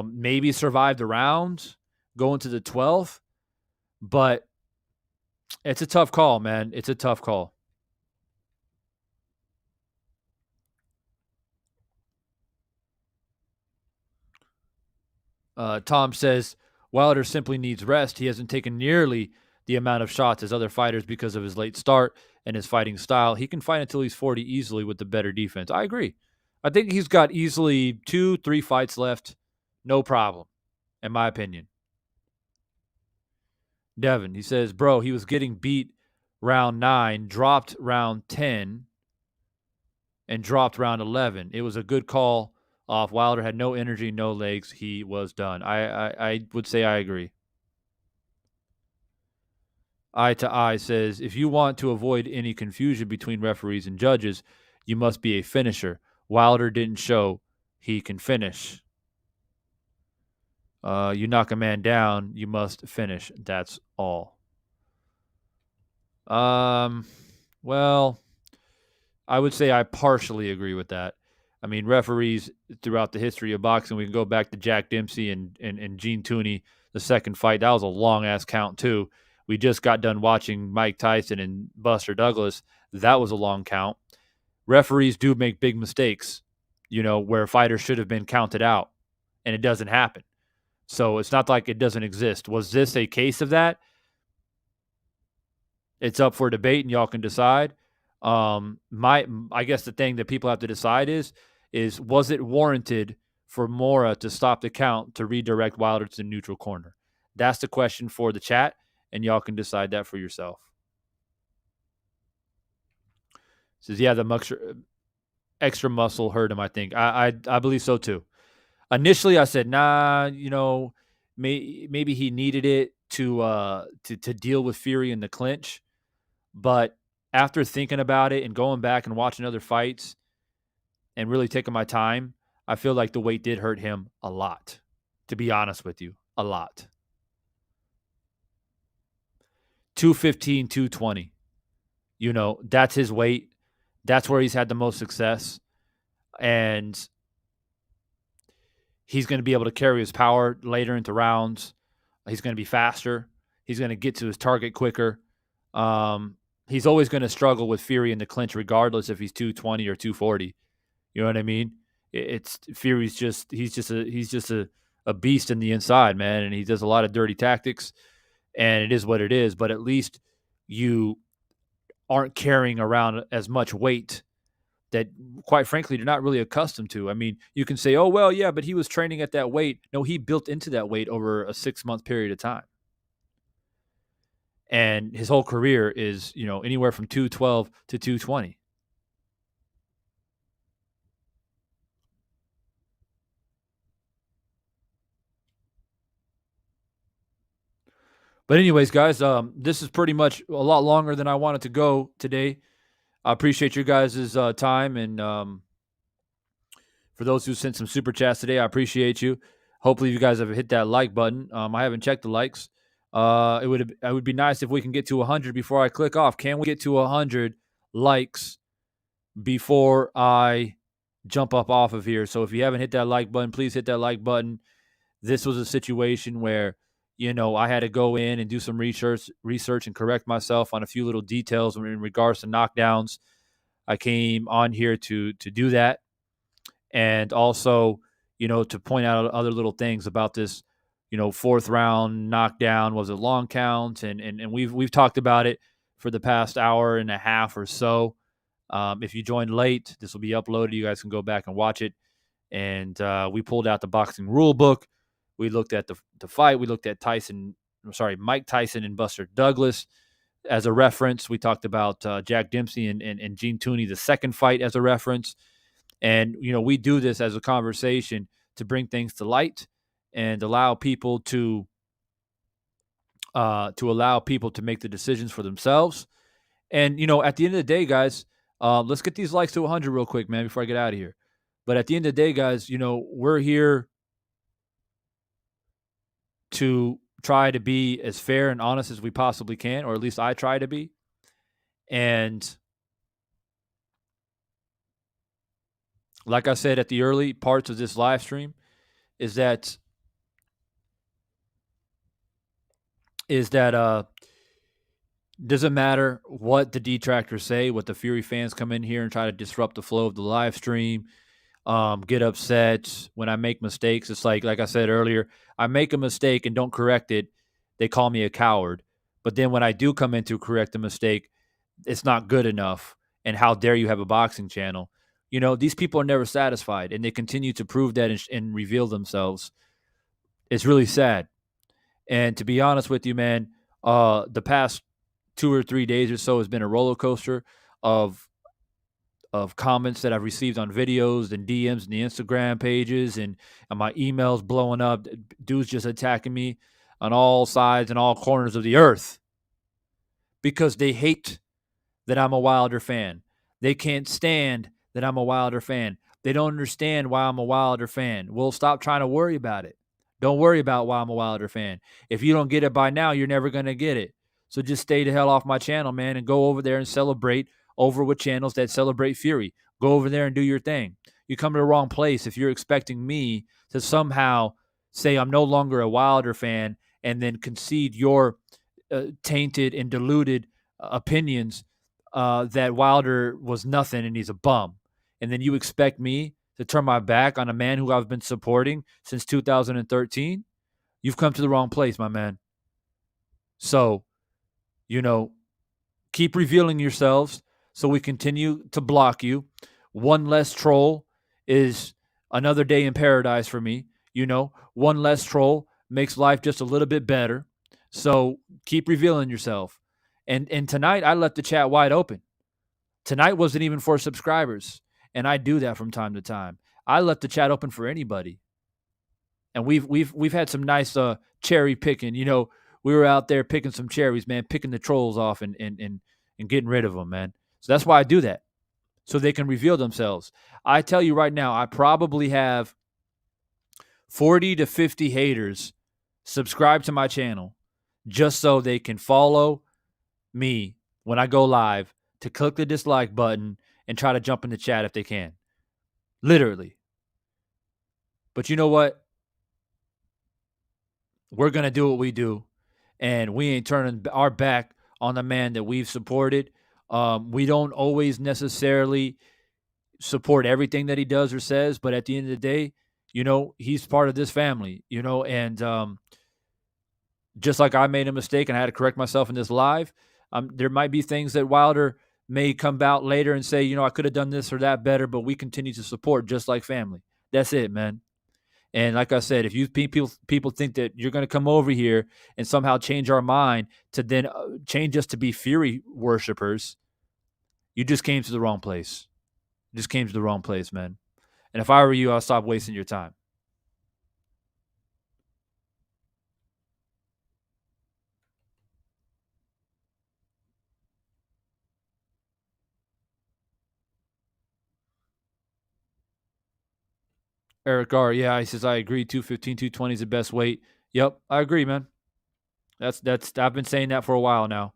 Maybe survived the round, going to the 12th, but it's a tough call, man. It's a tough call. Tom says Wilder simply needs rest. He hasn't taken nearly the amount of shots as other fighters because of his late start and his fighting style. He can fight until he's 40 easily with the better defense. I agree. I think he's got easily 2-3 fights left. No problem, in my opinion. Devin, he says, bro, he was getting beat round 9, dropped round 10, and dropped round 11. It was a good call off. Wilder had no energy, no legs. He was done. I would say I agree. Eye to Eye says, if you want to avoid any confusion between referees and judges, you must be a finisher. Wilder didn't show he can finish. You knock a man down, you must finish. That's all. Well, I would say I partially agree with that. I mean, referees throughout the history of boxing, we can go back to Jack Dempsey and Gene Tooney, the second fight. That was a long-ass count, too. We just got done watching Mike Tyson and Buster Douglas. That was a long count. Referees do make big mistakes, where fighters should have been counted out, and it doesn't happen. So it's not like it doesn't exist. Was this a case of that? It's up for debate, and y'all can decide. I guess the thing that people have to decide is was it warranted for Mora to stop the count to redirect Wilder to the neutral corner? That's the question for the chat, and y'all can decide that for yourself. Says, yeah, the extra muscle hurt him, I think. I believe so too. Initially, I said, nah, maybe he needed it to deal with Fury in the clinch. But after thinking about it and going back and watching other fights and really taking my time, I feel like the weight did hurt him a lot, to be honest with you, a lot. 215, 220. That's his weight. That's where he's had the most success. And he's going to be able to carry his power later into rounds. He's going to be faster. He's going to get to his target quicker. He's always going to struggle with Fury in the clinch, regardless if he's 220 or 240. You know what I mean? It's Fury's he's just a beast in the inside, man, and he does a lot of dirty tactics, and it is what it is. But at least you aren't carrying around as much weight that, quite frankly, you're not really accustomed to. I mean, you can say, oh, well, yeah, but he was training at that weight. No, he built into that weight over a 6-month period of time. And his whole career is, anywhere from 212 to 220. But anyways, guys, this is pretty much a lot longer than I wanted to go today. I appreciate your guys' time. And for those who sent some super chats today, I appreciate you. Hopefully you guys have hit that like button. I haven't checked the likes. It would be nice if we can get to 100 before I click off. Can we get to 100 likes before I jump up off of here? So if you haven't hit that like button, please hit that like button. This was a situation where, I had to go in and do some research and correct myself on a few little details in regards to knockdowns. I came on here to do that. And also, to point out other little things about this, 4th round knockdown. Was it long count? And we've talked about it for the past hour and a half or so. If you joined late, this will be uploaded. You guys can go back and watch it. And we pulled out the boxing rule book. We looked at the fight. We looked at Mike Tyson and Buster Douglas as a reference. We talked about Jack Dempsey and Gene Tooney, the second fight, as a reference. And, we do this as a conversation to bring things to light and allow people to make the decisions for themselves. And, at the end of the day, guys, let's get these likes to 100 real quick, man, before I get out of here. But at the end of the day, guys, we're here to try to be as fair and honest as we possibly can, or at least I try to be. And like I said at the early parts of this live stream, is that doesn't matter what the detractors say, what the Fury fans come in here and try to disrupt the flow of the live stream, get upset when I make mistakes. It's like I said earlier, I make a mistake and don't correct it. They call me a coward. But then when I do come in to correct the mistake, it's not good enough. And how dare you have a boxing channel? You know, these people are never satisfied, and they continue to prove that and reveal themselves. It's really sad. And to be honest with you, man, the past 2 or 3 days or so has been a roller coaster of comments that I've received on videos and DMs and the Instagram pages and my emails blowing up. Dudes just attacking me on all sides and all corners of the earth because they hate that I'm a Wilder fan. They can't stand that I'm a Wilder fan. They don't understand why I'm a Wilder fan. Well, stop trying to worry about it. Don't worry about why I'm a Wilder fan. If you don't get it by now, you're never going to get it. So just stay the hell off my channel, man, and go over there and celebrate over with channels that celebrate Fury. Go over there and do your thing. You come to the wrong place if you're expecting me to somehow say I'm no longer a Wilder fan and then concede your tainted and diluted opinions that Wilder was nothing and he's a bum. And then you expect me to turn my back on a man who I've been supporting since 2013? You've come to the wrong place, my man. So, you know, keep revealing yourselves so we continue to block you. One less troll is another day in paradise for me. You know, one less troll makes life just a little bit better. So keep revealing yourself. And tonight I left the chat wide open. Tonight wasn't even for subscribers, and I do that from time to time. I left the chat open for anybody, and we've had some nice cherry picking. You know, we were out there picking some cherries, man, picking the trolls off and getting rid of them, man. So that's why I do that, so they can reveal themselves. I tell you right now, I probably have 40 to 50 haters subscribe to my channel just so they can follow me when I go live, to click the dislike button and try to jump in the chat if they can. Literally. But you know what? We're going to do what we do, and we ain't turning our back on the man that we've supported. We don't always necessarily support everything that he does or says, but at the end of the day, you know, he's part of this family, you know, and just like I made a mistake and I had to correct myself in this live, there might be things that Wilder may come out later and say, you know, I could have done this or that better, but we continue to support just like family. That's it, man. And like I said, if you people think that you're going to come over here and somehow change our mind to then change us to be Fury worshipers, you just came to the wrong place. You just came to the wrong place, man. And if I were you, I'll stop wasting your time. Eric R. Yeah, he says, I agree. 215, 220 is the best weight. Yep, I agree, man. That's I've been saying that for a while now.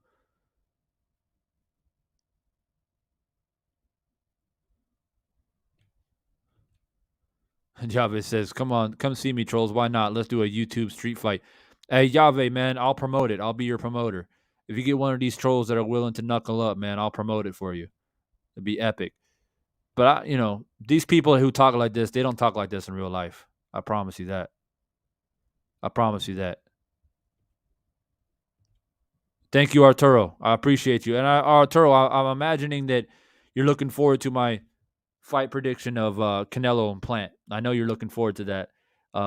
Jave says, come on, come see me, trolls. Why not? Let's do a YouTube street fight. Hey, Jave, man, I'll promote it. I'll be your promoter. If you get one of these trolls that are willing to knuckle up, man, I'll promote it for you. It'd be epic. But, these people who talk like this, they don't talk like this in real life. I promise you that. I promise you that. Thank you, Arturo. I appreciate you. And Arturo, I'm imagining that you're looking forward to my fight prediction of Canelo and Plant. I know you're looking forward to that.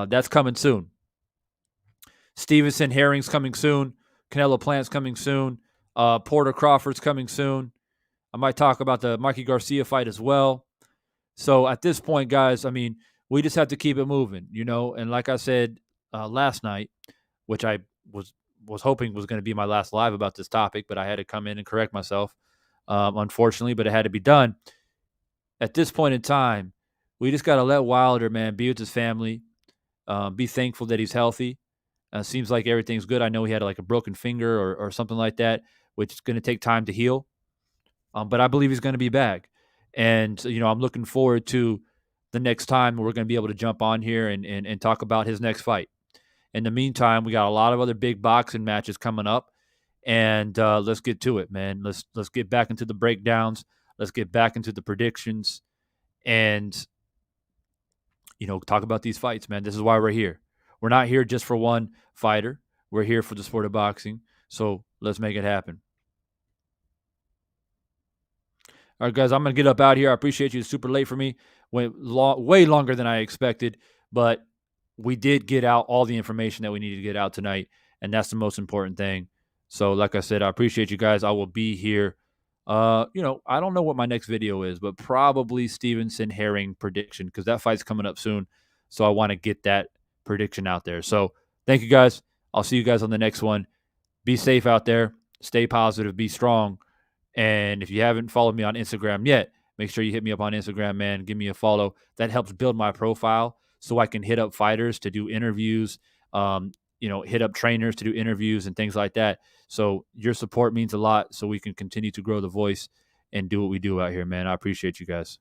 That's coming soon. Stevenson Herring's coming soon. Canelo Plant's coming soon. Porter Crawford's coming soon. I might talk about the Mikey Garcia fight as well. So at this point, guys, I mean, we just have to keep it moving, you know. And like I said last night, which I was hoping was going to be my last live about this topic, but I had to come in and correct myself, unfortunately, but it had to be done. At this point in time, we just got to let Wilder, man, be with his family, be thankful that he's healthy. Seems like everything's good. I know he had like a broken finger or something like that, which is going to take time to heal. But I believe he's going to be back. And, I'm looking forward to the next time we're going to be able to jump on here and talk about his next fight. In the meantime, we got a lot of other big boxing matches coming up, and let's get to it, man. Let's get back into the breakdowns. Let's get back into the predictions, and talk about these fights, man. This is why we're here. We're not here just for one fighter. We're here for the sport of boxing. So let's make it happen. All right, guys, I'm going to get up out here. I appreciate you. It's super late for me. Went way longer than I expected, but we did get out all the information that we needed to get out tonight, and that's the most important thing. So like I said, I appreciate you guys. I will be here. I don't know what my next video is, but probably Stevenson Herring prediction, because that fight's coming up soon. So I want to get that prediction out there. So thank you, guys. I'll see you guys on the next one. Be safe out there. Stay positive. Be strong. And if you haven't followed me on Instagram yet, make sure you hit me up on Instagram, man. Give me a follow. That helps build my profile so I can hit up fighters to do interviews, hit up trainers to do interviews and things like that. So your support means a lot so we can continue to grow the voice and do what we do out here, man. I appreciate you guys.